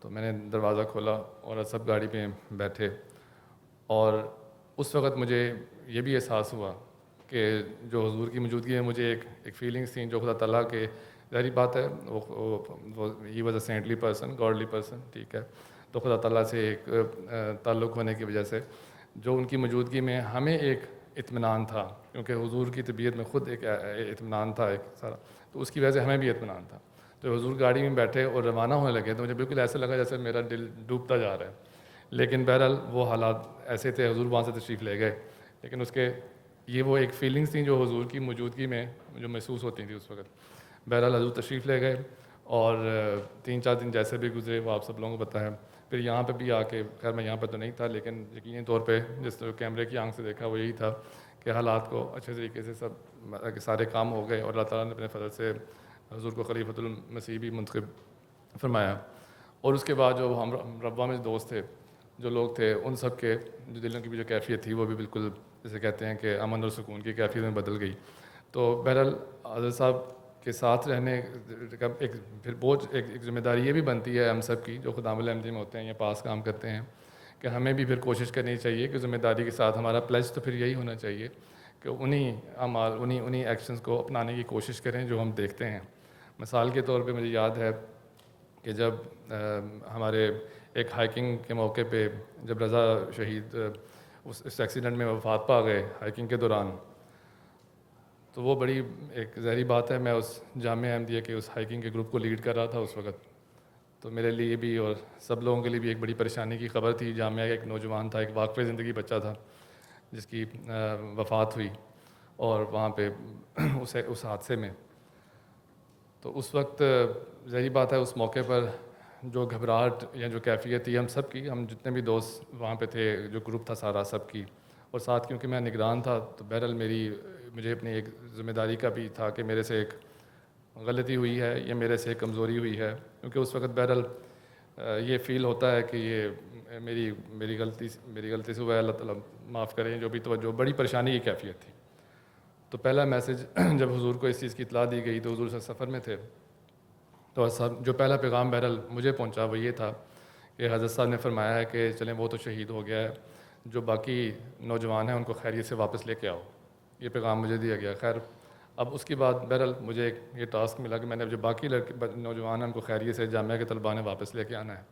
تو میں نے دروازہ کھولا اور سب گاڑی پہ بیٹھے, اور اس وقت مجھے یہ بھی احساس ہوا کہ جو حضور کی موجودگی میں مجھے ایک فیلنگس تھیں جو خدا تعالیٰ کے, ظاہری بات ہے وہ he was a saintly person, godly person, ٹھیک ہے, تو خدا تعالیٰ سے ایک تعلق ہونے کی وجہ سے جو ان کی موجودگی میں ہمیں ایک اطمینان تھا, کیونکہ حضور کی طبیعت میں خود ایک اطمینان تھا ایک سارا, تو اس کی وجہ سے ہمیں بھی اطمینان تھا. تو حضور گاڑی میں بیٹھے اور روانہ ہونے لگے تو مجھے بالکل ایسا لگا جیسے میرا دل ڈوبتا جا رہا ہے. لیکن بہرحال وہ حالات ایسے تھے, حضور وہاں سے تشریف لے گئے, لیکن اس کے یہ وہ ایک فیلنگس تھیں جو حضور کی موجودگی میں جو محسوس ہوتی تھیں اس وقت. بہرحال حضور تشریف لے گئے, اور 3-4 دن جیسے بھی گزرے وہ آپ سب لوگوں کو پتہ ہے. پھر یہاں پہ بھی آ کے, خیر میں یہاں پہ تو نہیں تھا, لیکن یقینی طور پہ جس طرح کیمرے کی آنکھ سے دیکھا وہ یہی تھا کہ حالات کو اچھے طریقے سے سب سارے کام ہو گئے, اور اللہ تعالیٰ نے اپنے فضل سے حضور کو خلیفۃ المسیح بھی منتخب فرمایا. اور اس کے بعد جو ہم ربوہ میں دوست تھے, جو لوگ تھے, ان سب کے جو دلوں کی بھی جو کیفیت تھی وہ بھی بالکل جیسے کہتے ہیں کہ امن اور سکون کی کیفیت میں بدل گئی. تو بہرحال حضرت صاحب کے ساتھ رہنے کا ایک پھر بوجھ, ایک ذمہ داری یہ بھی بنتی ہے ہم سب کی جو خدام الحمدی میں ہوتے ہیں یا پاس کام کرتے ہیں, کہ ہمیں بھی پھر کوشش کرنی چاہیے کہ ذمہ داری کے ساتھ ہمارا پلیج تو پھر یہی ہونا چاہیے کہ انہیں اعمال, انہیں ایکشنز کو اپنانے کی کوشش کریں جو ہم دیکھتے ہیں. مثال کے طور پہ مجھے یاد ہے کہ جب ہمارے ایک ہائکنگ کے موقع پہ جب رضا شہید اس ایکسیڈنٹ میں وفات پا گئے ہائکنگ کے دوران, تو وہ بڑی ایک ظاہری بات ہے, میں اس جامعہ احمدیہ کے اس ہائکنگ کے گروپ کو لیڈ کر رہا تھا اس وقت, تو میرے لیے بھی اور سب لوگوں کے لیے بھی ایک بڑی پریشانی کی خبر تھی. جامعہ کا ایک نوجوان تھا, ایک واقف زندگی بچہ تھا جس کی وفات ہوئی اور وہاں پہ اس حادثے میں. تو اس وقت ظاہری بات ہے اس موقع پر جو گھبراہٹ یا جو کیفیت تھی ہم سب کی, ہم جتنے بھی دوست وہاں پہ تھے, جو گروپ تھا سارا سب کی, اور ساتھ کیونکہ میں نگران تھا تو بہرحال مجھے اپنی ایک ذمہ داری کا بھی تھا کہ میرے سے ایک غلطی ہوئی ہے یا میرے سے ایک کمزوری ہوئی ہے, کیونکہ اس وقت بہرحال یہ فیل ہوتا ہے کہ یہ میری غلطی سے ہوا ہے, اللہ تعالیٰ معاف کریں, جو بھی توجہ بڑی پریشانی کی کیفیت تھی. تو پہلا میسج جب حضور کو اس چیز کی اطلاع دی گئی تو حضور سے سفر میں تھے, تو حضرت صاحب جو پہلا پیغام بہرحال مجھے پہنچا وہ یہ تھا کہ حضرت صاحب نے فرمایا ہے کہ چلیں وہ تو شہید ہو گیا ہے, جو باقی نوجوان ہیں ان کو خیریت سے واپس لے کے آؤ. یہ پیغام مجھے دیا گیا. خیر اب اس کے بعد بہرحال مجھے یہ ٹاسک ملا کہ میں نے جو باقی نوجوان ہیں ان کو خیریت سے جامعہ کے طلباء نے واپس لے کے آنا ہے.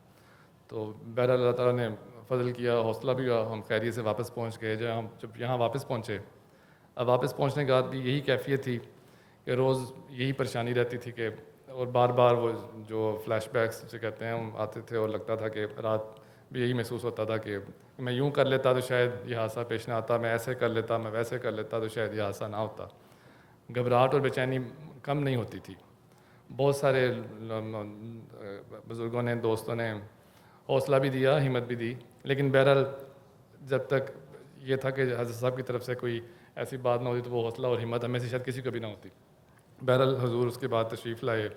تو بہرحال اللہ تعالیٰ نے فضل کیا, حوصلہ بھی ہوا, ہم خیریت سے واپس پہنچ گئے. جب یہاں واپس پہنچے, اب واپس پہنچنے کے بعد بھی یہی کیفیت تھی کہ روز یہی پریشانی رہتی تھی کہ, اور بار بار وہ جو فلیش بیکس جو کہتے ہیں ہم آتے تھے اور لگتا تھا کہ رات یہی محسوس ہوتا تھا کہ میں یوں کر لیتا تو شاید یہ حادثہ پیش نہ آتا، میں ایسے کر لیتا، میں ویسے کر لیتا تو شاید یہ حادثہ نہ ہوتا. گھبراہٹ اور بے چینی کم نہیں ہوتی تھی. بہت سارے بزرگوں نے، دوستوں نے حوصلہ بھی دیا، ہمت بھی دی، لیکن بہرحال جب تک یہ تھا کہ حضرت صاحب کی طرف سے کوئی ایسی بات نہ ہوتی تو وہ حوصلہ اور ہمت ہمیں سے شاید کسی کو بھی نہ ہوتی. بہرحال حضور اس کے بعد تشریف لائے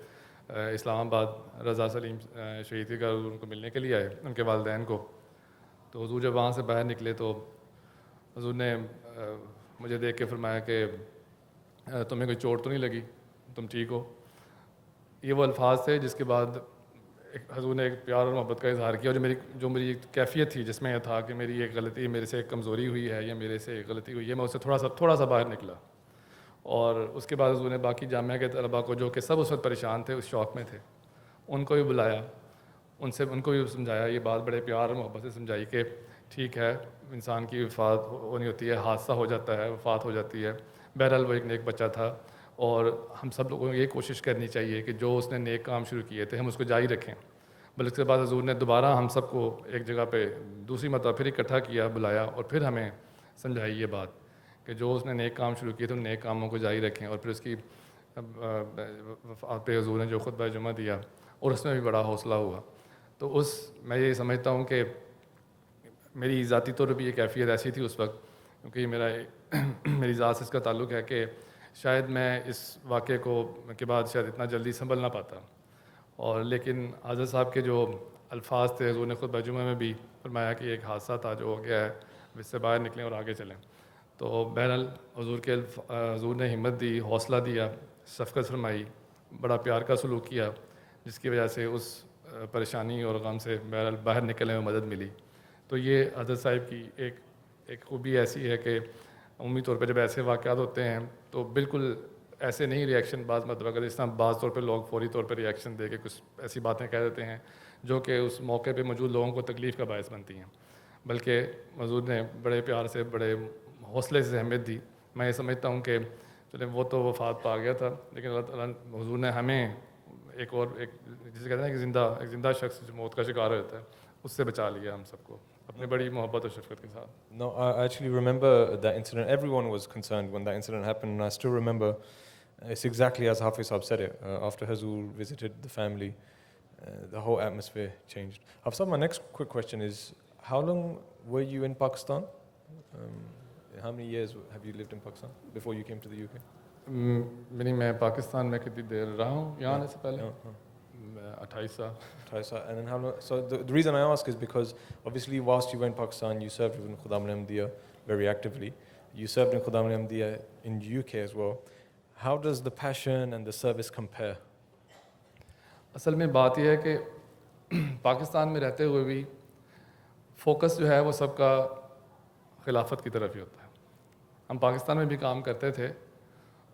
اسلام آباد، رضا سلیم شہید کے گھر ان کو ملنے کے لیے آئے، ان کے والدین کو. تو حضور جب وہاں سے باہر نکلے تو حضور نے مجھے دیکھ کے فرمایا کہ تمہیں کوئی چوٹ تو نہیں لگی، تم ٹھیک ہو. یہ وہ الفاظ تھے جس کے بعد حضور نے ایک پیار اور محبت کا اظہار کیا. اور جو میری کیفیت تھی جس میں یہ تھا کہ میری ایک غلطی، میرے سے ایک کمزوری ہوئی ہے یا میرے سے ایک غلطی ہوئی ہے، میں اس سے تھوڑا سا باہر نکلا. اور اس کے بعد حضور نے باقی جامعہ کے طلباء کو، جو کہ سب اس وقت پریشان تھے، اس شوق میں تھے، ان کو بھی بلایا، ان کو بھی سمجھایا. یہ بات بڑے پیار اور محبت سے سمجھائی کہ ٹھیک ہے، انسان کی وفات ہونی ہوتی ہے، حادثہ ہو جاتا ہے، وفات ہو جاتی ہے. بہرحال وہ ایک نیک بچہ تھا اور ہم سب لوگوں کو یہ کوشش کرنی چاہیے کہ جو اس نے نیک کام شروع کیے تھے ہم اس کو جاری رکھیں. بلکہ اس کے بعد حضور نے دوبارہ ہم سب کو ایک جگہ پہ دوسری مرتبہ پھر اکٹھا کیا، بلایا اور پھر ہمیں سمجھائی یہ بات کہ جو اس نے نیک کام شروع کیے تو ان نیک کاموں کو جاری رکھیں. اور پھر اس کی وفات پہ حضور نے جو خطبہ جمعہ دیا اور اس میں بھی بڑا حوصلہ ہوا. تو میں یہ سمجھتا ہوں کہ میری ذاتی طور پہ بھی یہ کیفیت ایسی تھی اس وقت، کیونکہ میری ذات سے اس کا تعلق ہے کہ شاید میں اس واقعے کے بعد شاید اتنا جلدی سنبھل نہ پاتا. اور لیکن حضرت صاحب کے جو الفاظ تھے، حضور نے خطبہ جمعہ میں بھی فرمایا کہ ایک حادثہ تھا جو ہو گیا ہے، اس سے باہر نکلیں اور آگے چلیں. تو بہرحال حضور نے ہمت دی، حوصلہ دیا، شفقت فرمائی، بڑا پیار کا سلوک کیا، جس کی وجہ سے اس پریشانی اور غم سے بہرحال باہر نکلنے میں مدد ملی. تو یہ حضرت صاحب کی ایک خوبی ایسی ہے کہ عمومی طور پہ جب ایسے واقعات ہوتے ہیں تو بالکل ایسے نہیں ریئیکشن بعض مرتبہ کرتے، اس طرح بعض طور پہ لوگ فوری طور پہ ریئیکشن دے کے کچھ ایسی باتیں کہہ دیتے ہیں جو کہ اس موقع پہ موجود لوگوں کو تکلیف کا باعث بنتی ہیں. بلکہ حضور نے بڑے پیار سے، بڑے حوصلے سے اہمیت دی. میں یہ سمجھتا ہوں کہ چلے وہ تو وفات پا گیا تھا، لیکن اللہ تعالیٰ حضور نے ہمیں ایک جسے کہتے ہیں کہ ایک زندہ شخص جو موت کا شکار ہو جاتا ہے، اس سے بچا لیا ہم سب کو اپنی بڑی محبت اور شفقت کے ساتھ. No, I actually remember that incident. Everyone was concerned when that incident happened, and I still remember it's exactly as Hafiz Sahab said it. After Hazur visited the family, the whole atmosphere changed. Hafiz Sahab, my next quick question is, how long were you in Pakistan? How many years have you lived in Pakistan before you came to the UK? میں پاکستان میں کتنی دیر رہا ہوں یہاں آنے سے پہلے؟ 28 سال. And then how long? So the reason I ask is because obviously whilst you were in Pakistan, you served in Khuddam al-Ahmadiyya very actively. You served in Khuddam al-Ahmadiyya in UK as well. How does the passion and the service compare? اصل میں بات یہ ہے کہ پاکستان میں رہتے ہوئے بھی فوکس جو ہے وہ سب کا خلافت کی طرف ہی ہوتا ہے. ہم پاکستان میں بھی کام کرتے تھے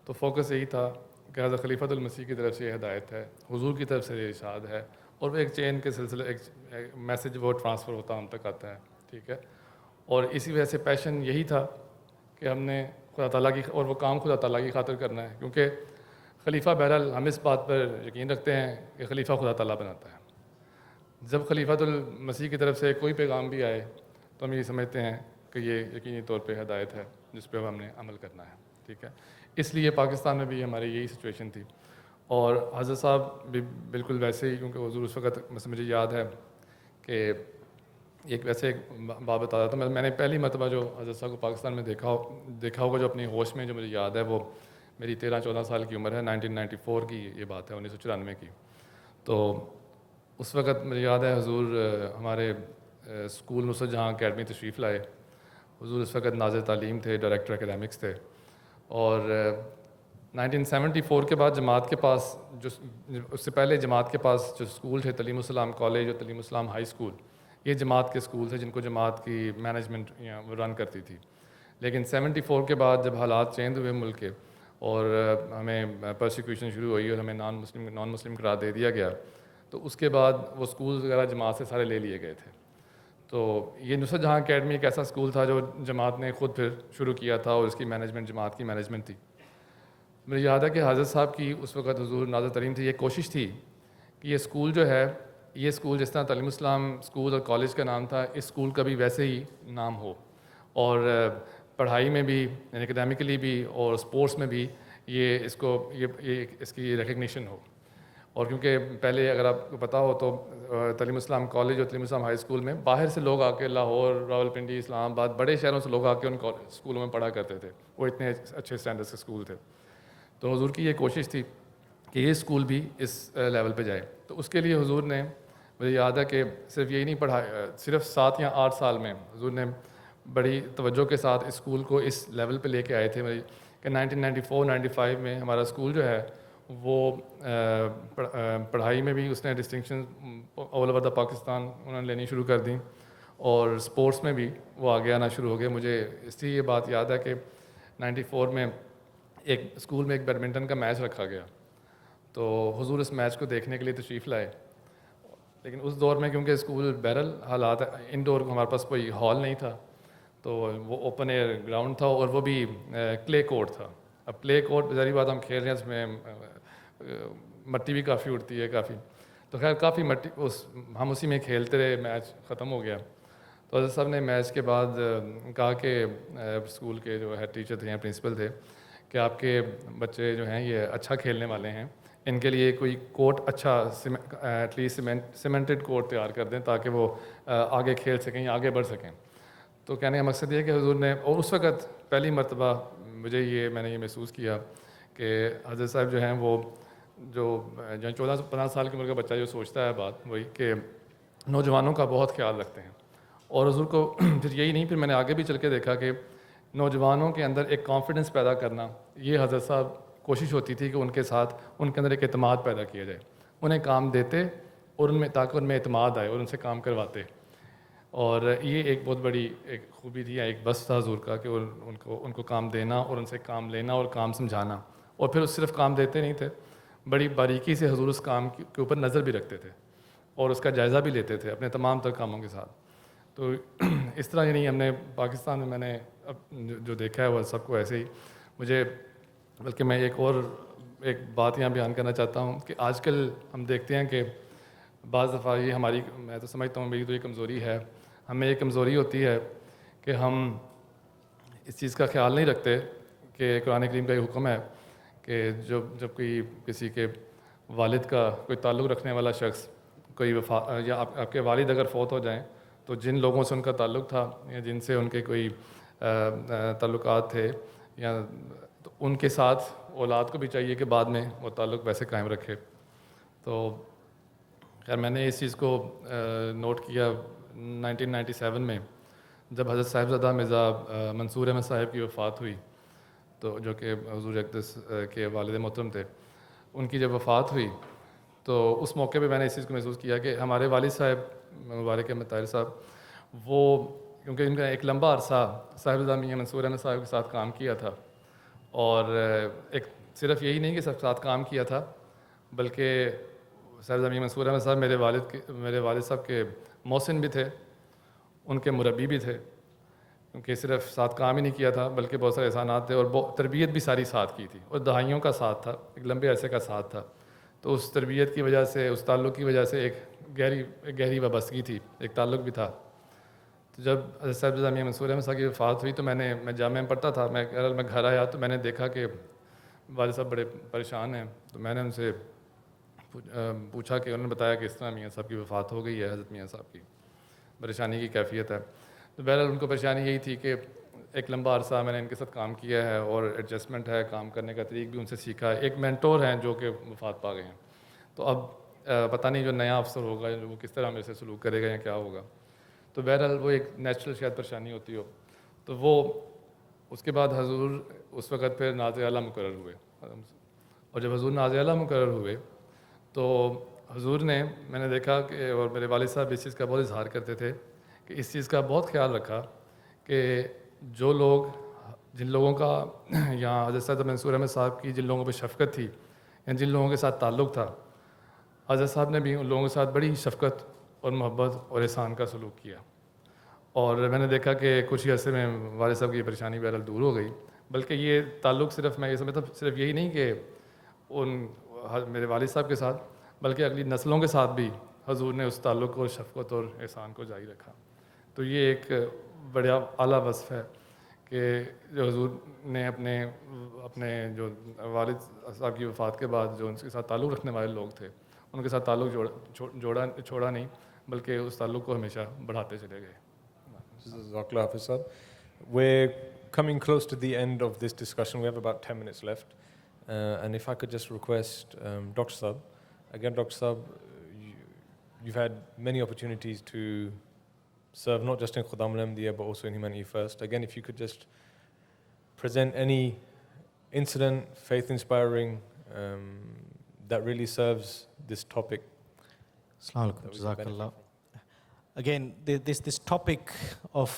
تو فوکس یہی تھا کہ حضرت خلیفۃ المسیح کی طرف سے یہ ہدایت ہے، حضور کی طرف سے یہ ارشاد ہے، اور وہ ایک چین کے سلسلے، ایک میسج وہ ٹرانسفر ہوتا ہم تک آتا ہے. ٹھیک ہے. اور اسی وجہ سے پیشن یہی تھا کہ ہم نے خدا تعالیٰ کی، اور وہ کام خدا تعالیٰ کی خاطر کرنا ہے، کیونکہ خلیفہ بہرحال ہم اس بات پر یقین رکھتے ہیں کہ خلیفہ خدا تعالیٰ بناتا ہے. جب خلیفۃ المسیح کی طرف سے کوئی پیغام بھی آئے تو ہم یہ سمجھتے ہیں کہ یہ یقینی طور پہ ہدایت ہے جس پہ ہم نے عمل کرنا ہے. ٹھیک ہے. اس لیے پاکستان میں بھی ہماری یہی سچویشن تھی. اور حضرت صاحب بھی بالکل ویسے ہی، کیونکہ حضور اس وقت مجھے یاد ہے کہ ایک بات بتا رہا تھا. میں نے پہلی مرتبہ جو حضرت صاحب کو پاکستان میں دیکھا ہوگا جو اپنی ہوش میں جو مجھے یاد ہے، وہ میری 13-14 سال کی عمر ہے. 1994 کی یہ بات ہے، 1994 کی. تو اس وقت مجھے یاد ہے حضور ہمارے اسکول نصرت جہاں اکیڈمی تشریف لائے. حضور اس وقت ناظر تعلیم تھے، ڈائریکٹر اکیڈمکس تھے. اور 1974 کے بعد جماعت کے پاس اس سے پہلے جماعت کے پاس جو اسکول تھے، تعلیم السلام کالج اور تعلیم السلام ہائی اسکول، یہ جماعت کے اسکول تھے جن کو جماعت کی مینجمنٹ رن کرتی تھی. لیکن 74 کے بعد جب حالات چینج ہوئے ملک کے اور ہمیں پرسیکیوشن شروع ہوئی اور ہمیں نان مسلم قرار دے دیا گیا، تو اس کے بعد وہ اسکولز وغیرہ جماعت سے سارے لے لیے گئے تھے. تو یہ نصرت جہاں اکیڈمی ایک ایسا اسکول تھا جو جماعت نے خود پھر شروع کیا تھا، اور اس کی مینجمنٹ جماعت کی مینجمنٹ تھی. مجھے یاد ہے کہ حضرت صاحب کی اس وقت حضور ناظر تعلیم تھی، یہ کوشش تھی کہ یہ اسکول جو ہے یہ اسکول جس طرح تعلیم اسلام اسکول اور کالج کا نام تھا، اس اسکول کا بھی ویسے ہی نام ہو، اور پڑھائی میں بھی یعنی اکیڈیمکلی بھی اور اسپورٹس میں بھی یہ اس کی ریکگنیشن ہو. اور کیونکہ پہلے اگر آپ کو پتہ ہو تو تعلیم اسلام کالج اور تعلیم اسلام ہائی اسکول میں باہر سے لوگ آ کے لاہور، راولپنڈی، اسلام آباد، بڑے شہروں سے لوگ آ کے ان اسکولوں میں پڑھا کرتے تھے. وہ اتنے اچھے اسٹینڈرڈس کے اسکول تھے. تو حضور کی یہ کوشش تھی کہ یہ اسکول بھی اس لیول پہ جائے. تو اس کے لیے حضور نے، مجھے یاد ہے کہ صرف یہی نہیں پڑھایا، صرف 7 یا 8 سال میں حضور نے بڑی توجہ کے ساتھ اسکول کو اس لیول پہ لے کے آئے تھے کہ 1994-95 میں ہمارا اسکول جو ہے وہ پڑھائی میں بھی اس نے distinction all over the Pakistan انہوں نے لینی شروع کر دیں، اور اسپورٹس میں بھی وہ آگے آنا شروع ہو گئے. مجھے اس لیے یہ بات یاد ہے کہ 94 میں ایک اسکول میں ایک بیڈمنٹن کا میچ رکھا گیا، تو حضور اس میچ کو دیکھنے کے لیے تشریف لائے. لیکن اس دور میں کیونکہ اسکول بہرحال حالات انڈور ہمارے پاس کوئی ہال نہیں تھا، تو وہ اوپن ایئر گراؤنڈ تھا، اور وہ بھی کلے کورٹ تھا. اب کلے کورٹ ظاہری بات ہم کھیل رہے ہیں، اس میں مٹی بھی کافی اڑتی ہے کافی، تو خیر کافی مٹی ہم اسی میں کھیلتے رہے. میچ ختم ہو گیا تو حضرت صاحب نے میچ کے بعد کہا کہ اسکول کے جو ہیڈ ٹیچر تھے یا پرنسپل تھے کہ آپ کے بچے جو ہیں یہ اچھا کھیلنے والے ہیں، ان کے لیے کوئی کورٹ اچھا ایٹ لیسٹ سیمنٹڈ کورٹ تیار کر دیں تاکہ وہ آگے کھیل سکیں یا آگے بڑھ سکیں. تو کہنے کا مقصد یہ ہے کہ حضور نے، اور اس وقت پہلی مرتبہ میں نے یہ محسوس کیا کہ حضرت صاحب جو ہیں وہ جو 14-15 سال کی عمر کا بچہ جو سوچتا ہے بات وہی کہ نوجوانوں کا بہت خیال رکھتے ہیں. اور حضور کو پھر یہی نہیں، پھر میں نے آگے بھی چل کے دیکھا کہ نوجوانوں کے اندر ایک کانفیڈنس پیدا کرنا، یہ حضرت صاحب کوشش ہوتی تھی کہ ان کے ساتھ ان کے اندر ایک اعتماد پیدا کیا جائے، انہیں کام دیتے اور ان میں تاکہ ان میں اعتماد آئے اور ان سے کام کرواتے. اور یہ ایک بہت بڑی ایک خوبی تھی، ایک بس تھا حضور کا کہ ان کو کام دینا اور ان سے کام لینا اور کام سمجھانا. اور پھر صرف کام دیتے نہیں تھے، بڑی باریکی سے حضور اس کام کے اوپر نظر بھی رکھتے تھے اور اس کا جائزہ بھی لیتے تھے اپنے تمام تر کاموں کے ساتھ. تو اس طرح یعنی ہم نے پاکستان میں نے اب جو دیکھا ہے وہ سب کو ایسے ہی. مجھے بلکہ میں ایک بات یہاں بیان کرنا چاہتا ہوں کہ آج کل ہم دیکھتے ہیں کہ بعض دفعہ یہ ہماری، میں تو سمجھتا ہوں میری تو یہ کمزوری ہے، ہمیں یہ کمزوری ہوتی ہے کہ ہم اس چیز کا خیال نہیں رکھتے کہ قرآن کریم کا یہ حکم ہے کہ جب کوئی کسی کے والد کا کوئی تعلق رکھنے والا شخص کوئی یا آپ کے والد اگر فوت ہو جائیں تو جن لوگوں سے ان کا تعلق تھا یا جن سے ان کے کوئی تعلقات تھے یا تو ان کے ساتھ اولاد کو بھی چاہیے کہ بعد میں وہ تعلق ویسے قائم رکھے. تو خیر میں نے اس چیز کو نوٹ کیا 1997 میں جب حضرت صاحبزادہ مرزا منصور احمد صاحب کی وفات ہوئی، تو جو کہ حضور اقدس کے والد محترم تھے، ان کی جب وفات ہوئی تو اس موقع پہ میں نے اس چیز کو محسوس کیا کہ ہمارے والد صاحب مبارک احمد طاہر صاحب، وہ کیونکہ ان کا ایک لمبا عرصہ صاحبزادہ میاں منصور احمد صاحب کے ساتھ کام کیا تھا، اور ایک صرف یہی نہیں کہ سب ساتھ کام کیا تھا بلکہ صاحبزادہ میاں منصور احمد صاحب میرے والد صاحب کے محسن بھی تھے، ان کے مربی بھی تھے، کیونکہ صرف ساتھ کام ہی نہیں کیا تھا بلکہ بہت سارے احسانات تھے اور تربیت بھی ساری ساتھ کی تھی اور دہائیوں کا ساتھ تھا، ایک لمبے عرصے کا ساتھ تھا. تو اس تربیت کی وجہ سے، اس تعلق کی وجہ سے ایک گہری وابستگی تھی، ایک تعلق بھی تھا. تو جب حضرت صاحبزادہ میاں منصور احمد صاحب کی وفات ہوئی تو میں جامعہ میں پڑھتا تھا، میں گھر آیا تو میں نے دیکھا کہ والد صاحب بڑے پریشان ہیں. تو میں نے ان سے پوچھا کہ انہوں نے بتایا کہ اس طرح میاں صاحب کی وفات ہو گئی ہے، حضرت میاں صاحب کی پریشانی کی کیفیت ہے. تو بہرحال ان کو پریشانی یہی تھی کہ ایک لمبا عرصہ میں نے ان کے ساتھ کام کیا ہے اور ایڈجسٹمنٹ ہے، کام کرنے کا طریق بھی ان سے سیکھا ہے. ایک مینٹور ہیں جو کہ وفات پا گئے ہیں، تو اب پتہ نہیں جو نیا افسر ہوگا وہ کس طرح میرے سے سلوک کرے گا یا کیا ہوگا. تو بہرحال وہ ایک نیچرل شاید پریشانی ہوتی ہو. تو وہ اس کے بعد حضور اس وقت پھر ناظر اعلیٰ مقرر ہوئے، اور جب حضور ناظر اعلیٰ مقرر ہوئے تو حضور نے، میں نے دیکھا کہ، اور میرے والد صاحب اس چیز کا بہت اظہار کرتے تھے کہ اس چیز کا بہت خیال رکھا کہ جن لوگوں کا یہاں حضرت صاحب منصور احمد صاحب کی جن لوگوں پہ شفقت تھی یا جن لوگوں کے ساتھ تعلق تھا، حضرت صاحب نے بھی ان لوگوں کے ساتھ بڑی شفقت اور محبت اور احسان کا سلوک کیا. اور میں نے دیکھا کہ کچھ ہی عرصے میں والد صاحب کی پریشانی بہرحال دور ہو گئی. بلکہ یہ تعلق صرف میں یہ سمجھتا صرف یہی نہیں کہ میرے والد صاحب کے ساتھ، بلکہ اگلی نسلوں کے ساتھ بھی حضور نے اس تعلق کو شفقت اور احسان کو جاری رکھا. تو یہ ایک بڑا اعلیٰ وصف ہے کہ جو حضور نے اپنے جو والد صاحب کی وفات کے بعد جو ان کے ساتھ تعلق رکھنے والے لوگ تھے ان کے ساتھ تعلق چھوڑا نہیں بلکہ اس تعلق کو ہمیشہ بڑھاتے چلے گئے. Jazakallah Hafiz Sahab. We're coming close to the end of this discussion. We have about 10 minutes left. And if I could just request Dr. Sahab, again, Dr. Sahab, you've had many opportunities to serve not just in Khuddam al-Ahmadiyya but also in Humanity First. Again, if you could just present any incident, faith-inspiring, that really serves this topic. Assalamu alaikum, Jazakallah. Again, this topic of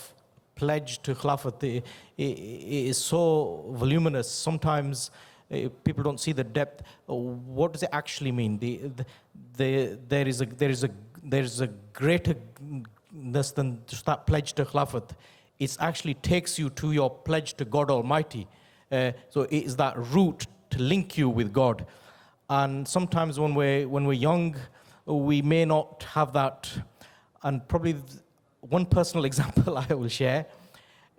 pledge to Khilafat is so voluminous. Sometimes people don't see the depth. What does it actually mean? There is a greaterness than just that pledge to Khilafat. It actually takes you to your pledge to God Almighty. So it is that route to link you with God. And sometimes when we're young, we may not have that. And probably one personal example I will share.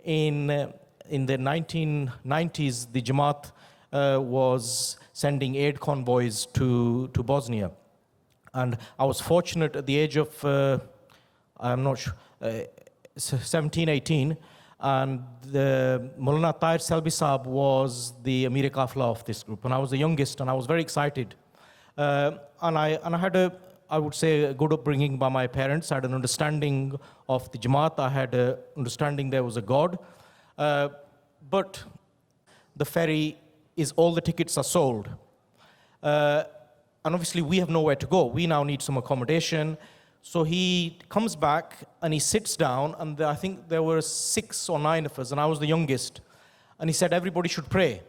In the 1990s, the Jamaat was sending aid convoys to Bosnia. And I was fortunate at the age of, I'm not sure, 17, 18, and the Maulana Tahir Selbi Saab was the Amir Qafla of this group. And I was the youngest, and I was very excited. And I had I would say, a good upbringing by my parents. I had an understanding of the Jamaat. I had an understanding there was a God. But the ferry is all the tickets are sold. And obviously, we have nowhere to go. We now need some accommodation. So he comes back and he sits down. And I think there were 6 or 9 of us, and I was the youngest. And he said, everybody should pray.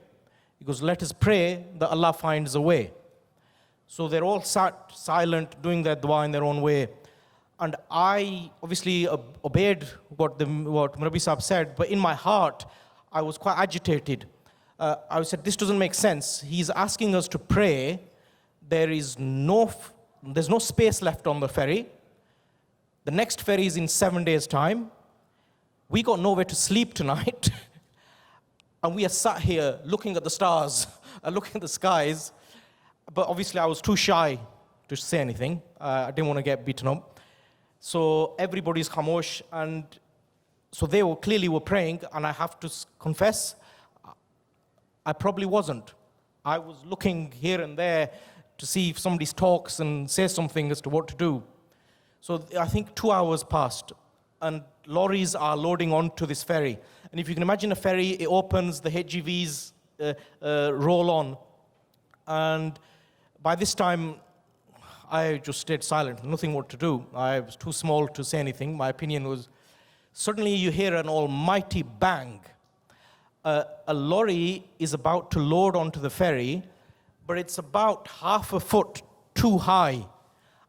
He goes, let us pray that Allah finds a way. So they're all sat silent, doing their dua in their own way. And I obviously obeyed what Murabi Sahib said, but in my heart, I was quite agitated. I said, this doesn't make sense. He's asking us to pray. There's no space left on the ferry. The next ferry is in 7 days' time. We got nowhere to sleep tonight. And we are sat here looking at the stars, looking at the skies. But obviously, I was too shy to say anything. I didn't want to get beaten up. So everybody's khamosh. And so they clearly were praying. And I have to confess, I probably wasn't. I was looking here and there to see if somebody talks and says something as to what to do. So I think 2 hours passed. And lorries are loading onto this ferry. And if you can imagine a ferry, it opens, the HGVs roll on. And by this time, I just stayed silent, nothing what to do. I was too small to say anything. My opinion was, suddenly you hear an almighty bang. A lorry is about to load onto the ferry, but it's about half a foot too high.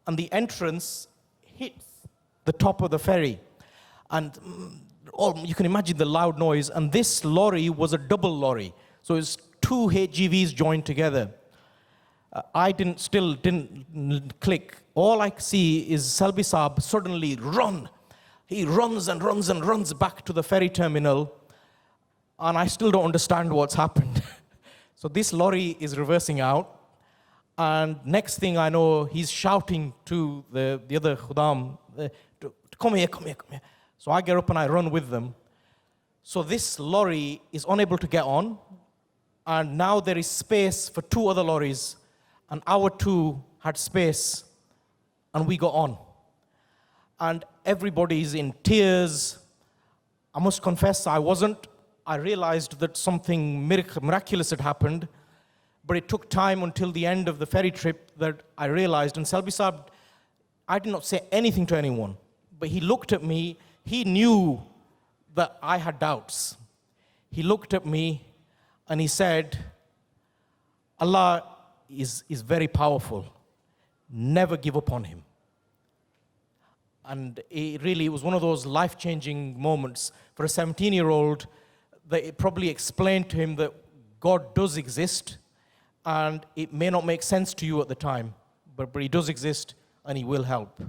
And the entrance hits the top of the ferry. And you can imagine the loud noise. And this lorry was a double lorry. So it's 2 HGVs joined together. I didn't click. All I see is Selbi Saab suddenly run. He runs and runs and runs back to the ferry terminal. And I still don't understand what's happened. So this lorry is reversing out. And next thing I know, he's shouting to the other Khuddam, to come here, come here, come here. So I get up and I run with them. So this lorry is unable to get on. And now there is space for 2 other lorries. And our 2 had space, and we got on. And everybody's in tears. I must confess, I wasn't. I realized that something miraculous had happened, but it took time until the end of the ferry trip that I realized. And Selbi Saab, I did not say anything to anyone, but he looked at me. He knew that I had doubts. He looked at me, and he said, Allah is very powerful. Never give up on him. And it was one of those life-changing moments for a 17-year-old that it probably explained to him that God does exist, and it may not make sense to you at the time, but he does exist, and he will help.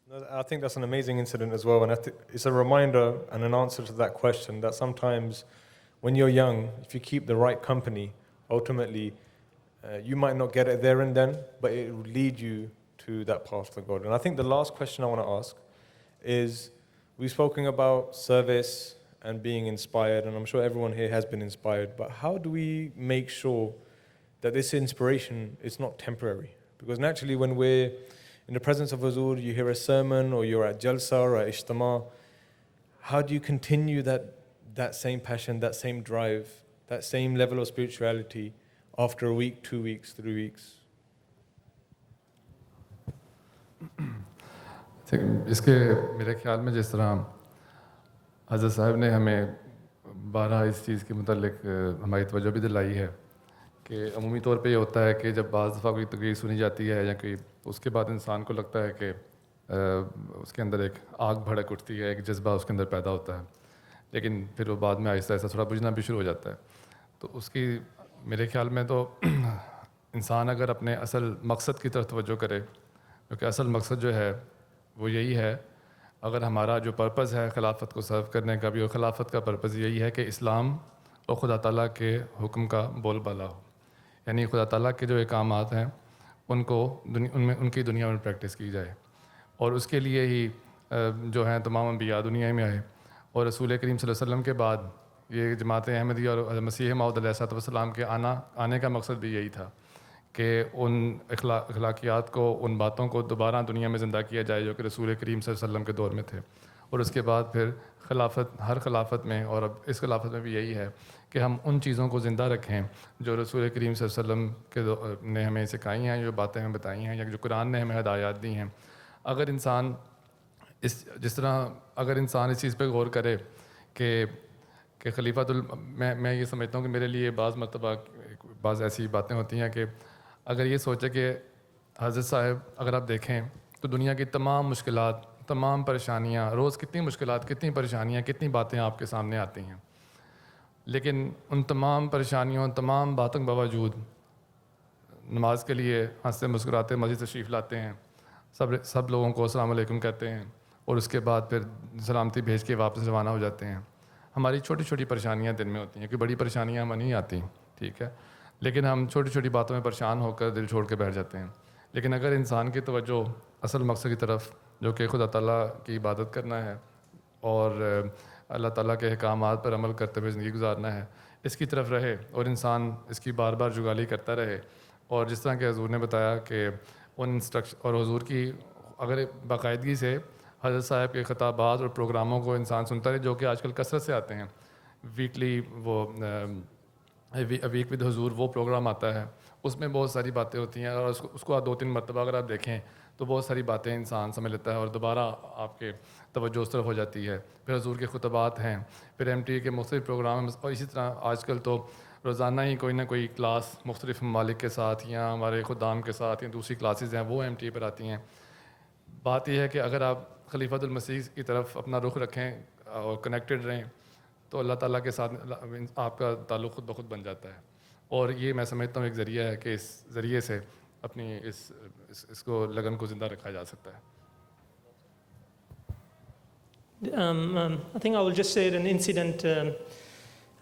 No, I think that's an amazing incident as well, and it's a reminder and an answer to that question that sometimes when you're young, if you keep the right company, ultimately you might not get it there and then, but it will lead you to that path to God. And I think the last question I want to ask is, we've spoken about service and being inspired, and I'm sure everyone here has been inspired, but how do we make sure that this inspiration is not temporary? Because naturally when we're in the presence of Huzur, you hear a sermon or you're at Jalsa or at Ijtima, how do you continue that same passion, that same drive, that same level of spirituality after a week, 2 weeks, 3 weeks? इसके मेरे ख्याल में जिस तरह हज़रत साहब ने हमें बारहा इस चीज़ के मुतालिक हमारी तवज्जो भी दिलाई है कि अमूमी तौर पे ये होता है कि जब बाज़ दफ़ा कोई तकरीर सुनी जाती है या कोई, उसके बाद इंसान को लगता है कि उसके अंदर एक आग भड़क उठती है, एक जज्बा उसके अंदर पैदा होता है, लेकिन फिर वो बाद में आहिस्ता आहिस्ता थोड़ा बुझना भी शुरू हो जाता है। तो उसकी मेरे ख्याल में तो इंसान अगर अपने असल मकसद की तरफ तवज्जो करे, क्योंकि असल मकसद जो है वो यही है, अगर हमारा जो पर्पज़ है खिलाफत को सर्व करने का भी, और खिलाफत का पर्पज़ यही है कि इस्लाम और खुदा ताला के हुक्म का बोलबाला हो, यानी खुदा ताला के जो अहकामात हैं उनको उनकी दुनिया में प्रैक्टिस की जाए, और उसके लिए ही जो हैं तमाम अंबिया दुनिया में आए। और रसूल करीम सल्लल्लाहु अलैहि वसल्लम के बाद ये जमात अहमदी और मसीह मौऊद अलैहिस्सलाम के आने का मकसद भी यही था कि उन अखलाकियात को, उन बातों को दोबारा दुनिया में ज़िंदा किया जाए जो कि रसूल करीम सल्लल्लाहु अलैहि वसल्लम के दौर में थे। और उसके बाद फिर खिलाफत, हर खिलाफत में और अब इस खिलाफत में भी यही है कि हम उन चीज़ों को ज़िंदा रखें जो रसूल करीम सल्लल्लाहु अलैहि वसल्लम ने हमें सिखाई हैं, जो बातें हमें बताई हैं, या जो कुरान ने हमें हदायत दी हैं। अगर इंसान जिस तरह अगर इंसान इस चीज़ पे गौर करे कि खलीफातुल, मैं ये समझता हूँ कि मेरे लिए बाज़ ऐसी बातें होती हैं कि अगर ये सोचे कि हज़रत साहब अगर आप देखें तो दुनिया की तमाम मुश्किलात, तमाम परेशानियाँ, रोज़ कितनी मुश्किलात, कितनी परेशानियाँ, कितनी बातें आपके सामने आती हैं, लेकिन उन तमाम परेशानियों, तमाम बातों के बावजूद नमाज के लिए हंसते मुस्कुराते मस्जिद तशरीफ़ लाते हैं, सब लोगों को अस्सलाम वालेकुम कहते हैं, और उसके बाद फिर सलामती भेज के वापस रवाना हो जाते हैं। हमारी छोटी छोटी परेशानियाँ दिन में होती हैं, कि बड़ी परेशानियाँ हमें नहीं आती, ठीक है, लेकिन हम छोटी छोटी बातों में परेशान होकर दिल छोड़ के बैठ जाते हैं। लेकिन अगर इंसान की तवज्जो असल मकसद की तरफ, जो कि खुदा ताला की इबादत करना है और अल्लाह ताला के अहकामात पर अमल करते हुए ज़िंदगी गुजारना है, इसकी तरफ रहे और इंसान इसकी बार बार जुगाली करता रहे, और जिस तरह के हजूर ने बताया कि उन इंस्ट्रक्शन और हजूर की अगर बाकायदगी से हज़रत साहब के खिताबात और प्रोग्रामों को इंसान सुनता रहे, जो कि आजकल कसरत से आते हैं, वीकली वो वीक विद हजूर वो प्रोग्राम आता है, उसमें बहुत सारी बातें होती हैं, और उसको 2-3 मरतबा अगर आप देखें तो बहुत सारी बातें इंसान समझ लेता है और दोबारा आपके तवज्जो उस तरफ हो जाती है। फिर हजूर के खुतबात हैं, फिर MTA के मुख्तलिफ प्रोग्राम, और इसी तरह आजकल तो रोज़ाना ही कोई ना कोई क्लास मुख्तलिफ ममालिक के साथ या हमारे खुदाम के साथ या दूसरी क्लासेस हैं वो MTA पर आती हैं। बात यह है कि अगर आप खलीफातुल मसीह की तरफ अपना रुख रखें और कनेक्टेड रहें तो अल्लाह ताला के साथ आपका ताल्लुक़ खुद ब खुद बन जाता है, और ये मैं समझता हूँ एक ज़रिया है कि इस ज़रिए से अपनी इसको लगन को ज़िंदा रखा जा सकता है। I think I will just share an incident.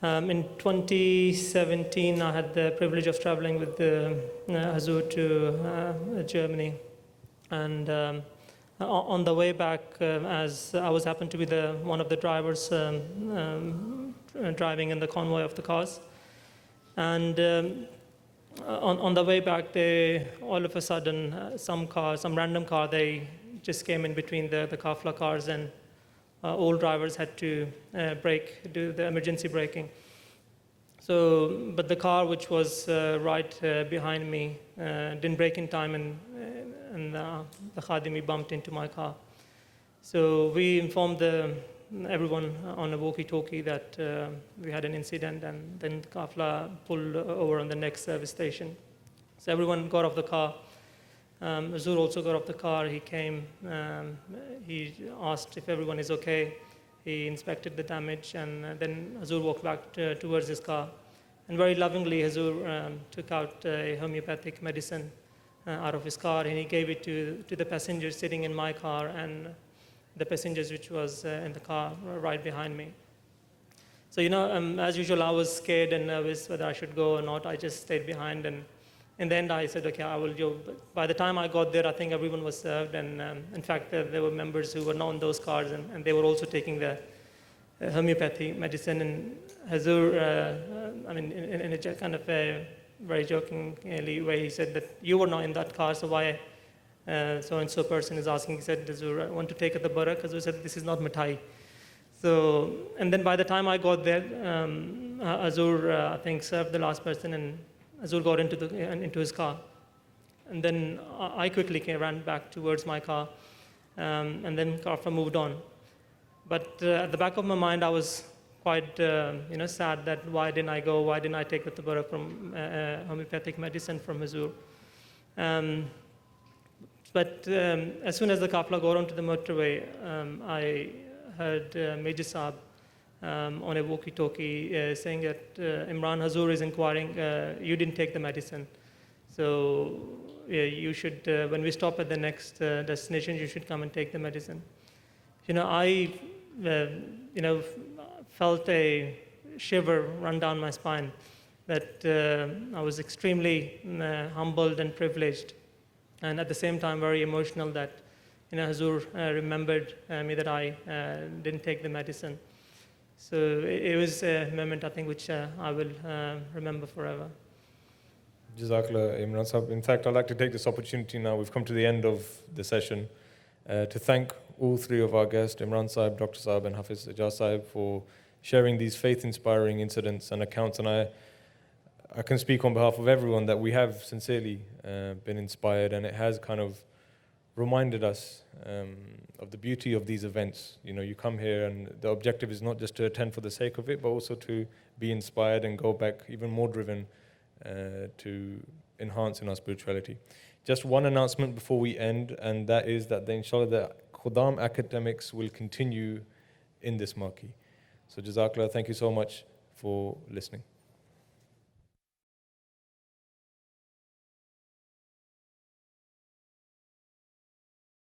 In 2017, I had the privilege of traveling with Huzur to Germany, and on the way back, as I was happened to be one of the drivers driving in the convoy of the cars, and on the way back, all of a sudden, some random car, they just came in between the Kafla cars, and all drivers had to do the emergency braking. So, but the car which was right behind me didn't brake in time, and the Khadimi bumped into my car. So we informed everyone on a walkie-talkie that we had an incident, and then Kafla pulled over on the next service station. So everyone got off the car. Huzur also got off the car. He came, he asked if everyone is okay. He inspected the damage, and then Huzur walked back towards his car. And very lovingly, Huzur took out a homeopathic medicine out of his car, and he gave it to the passengers sitting in my car and the passengers which was in the car right behind me. So, as usual, I was scared and nervous whether I should go or not. I just stayed behind, and in the end, I said, okay, I will go. But by the time I got there, I think everyone was served, and in fact, there were members who were not in those cars, and they were also taking the homeopathy medicine. And Hazur, in a kind of a very jokingly way, he said that you were not in that car, so why so-and-so person is asking? He said, Hazur, I want to take the barak. Hazur said, this is not mithai. So, and then by the time I got there, Hazur, I think, served the last person, and Hazur got into his car. And then I quickly ran back towards my car, and then Kafra moved on. But at the back of my mind, I was quite sad that why didn't I go? Why didn't I take the tabarak from homeopathic medicine from Hazur? But as soon as the Kafla got onto the motorway, I heard Major Saab on a walkie-talkie saying that Imran Hazur is inquiring, you didn't take the medicine. So you should, when we stop at the next destination, you should come and take the medicine. I felt a shiver run down my spine, that I was extremely humbled and privileged, and at the same time very emotional that Hazur remembered me that I didn't take the medicine. So it was a moment, I think, which I will remember forever. Jazakallah, Imran Sahib. In fact, I'd like to take this opportunity now, we've come to the end of the session, to thank all three of our guests, Imran Sahib, Dr. Sahib and Hafiz Ijaz Sahib, for sharing these faith-inspiring incidents and accounts. And I can speak on behalf of everyone that we have sincerely been inspired, and it has kind of reminded us of the beauty of these events. You come here and the objective is not just to attend for the sake of it, but also to be inspired and go back even more driven to enhance in our spirituality. Just one announcement before we end, and that is that inshallah the Khuddam academics will continue in this marquee. So Jazakallah, thank you so much for listening.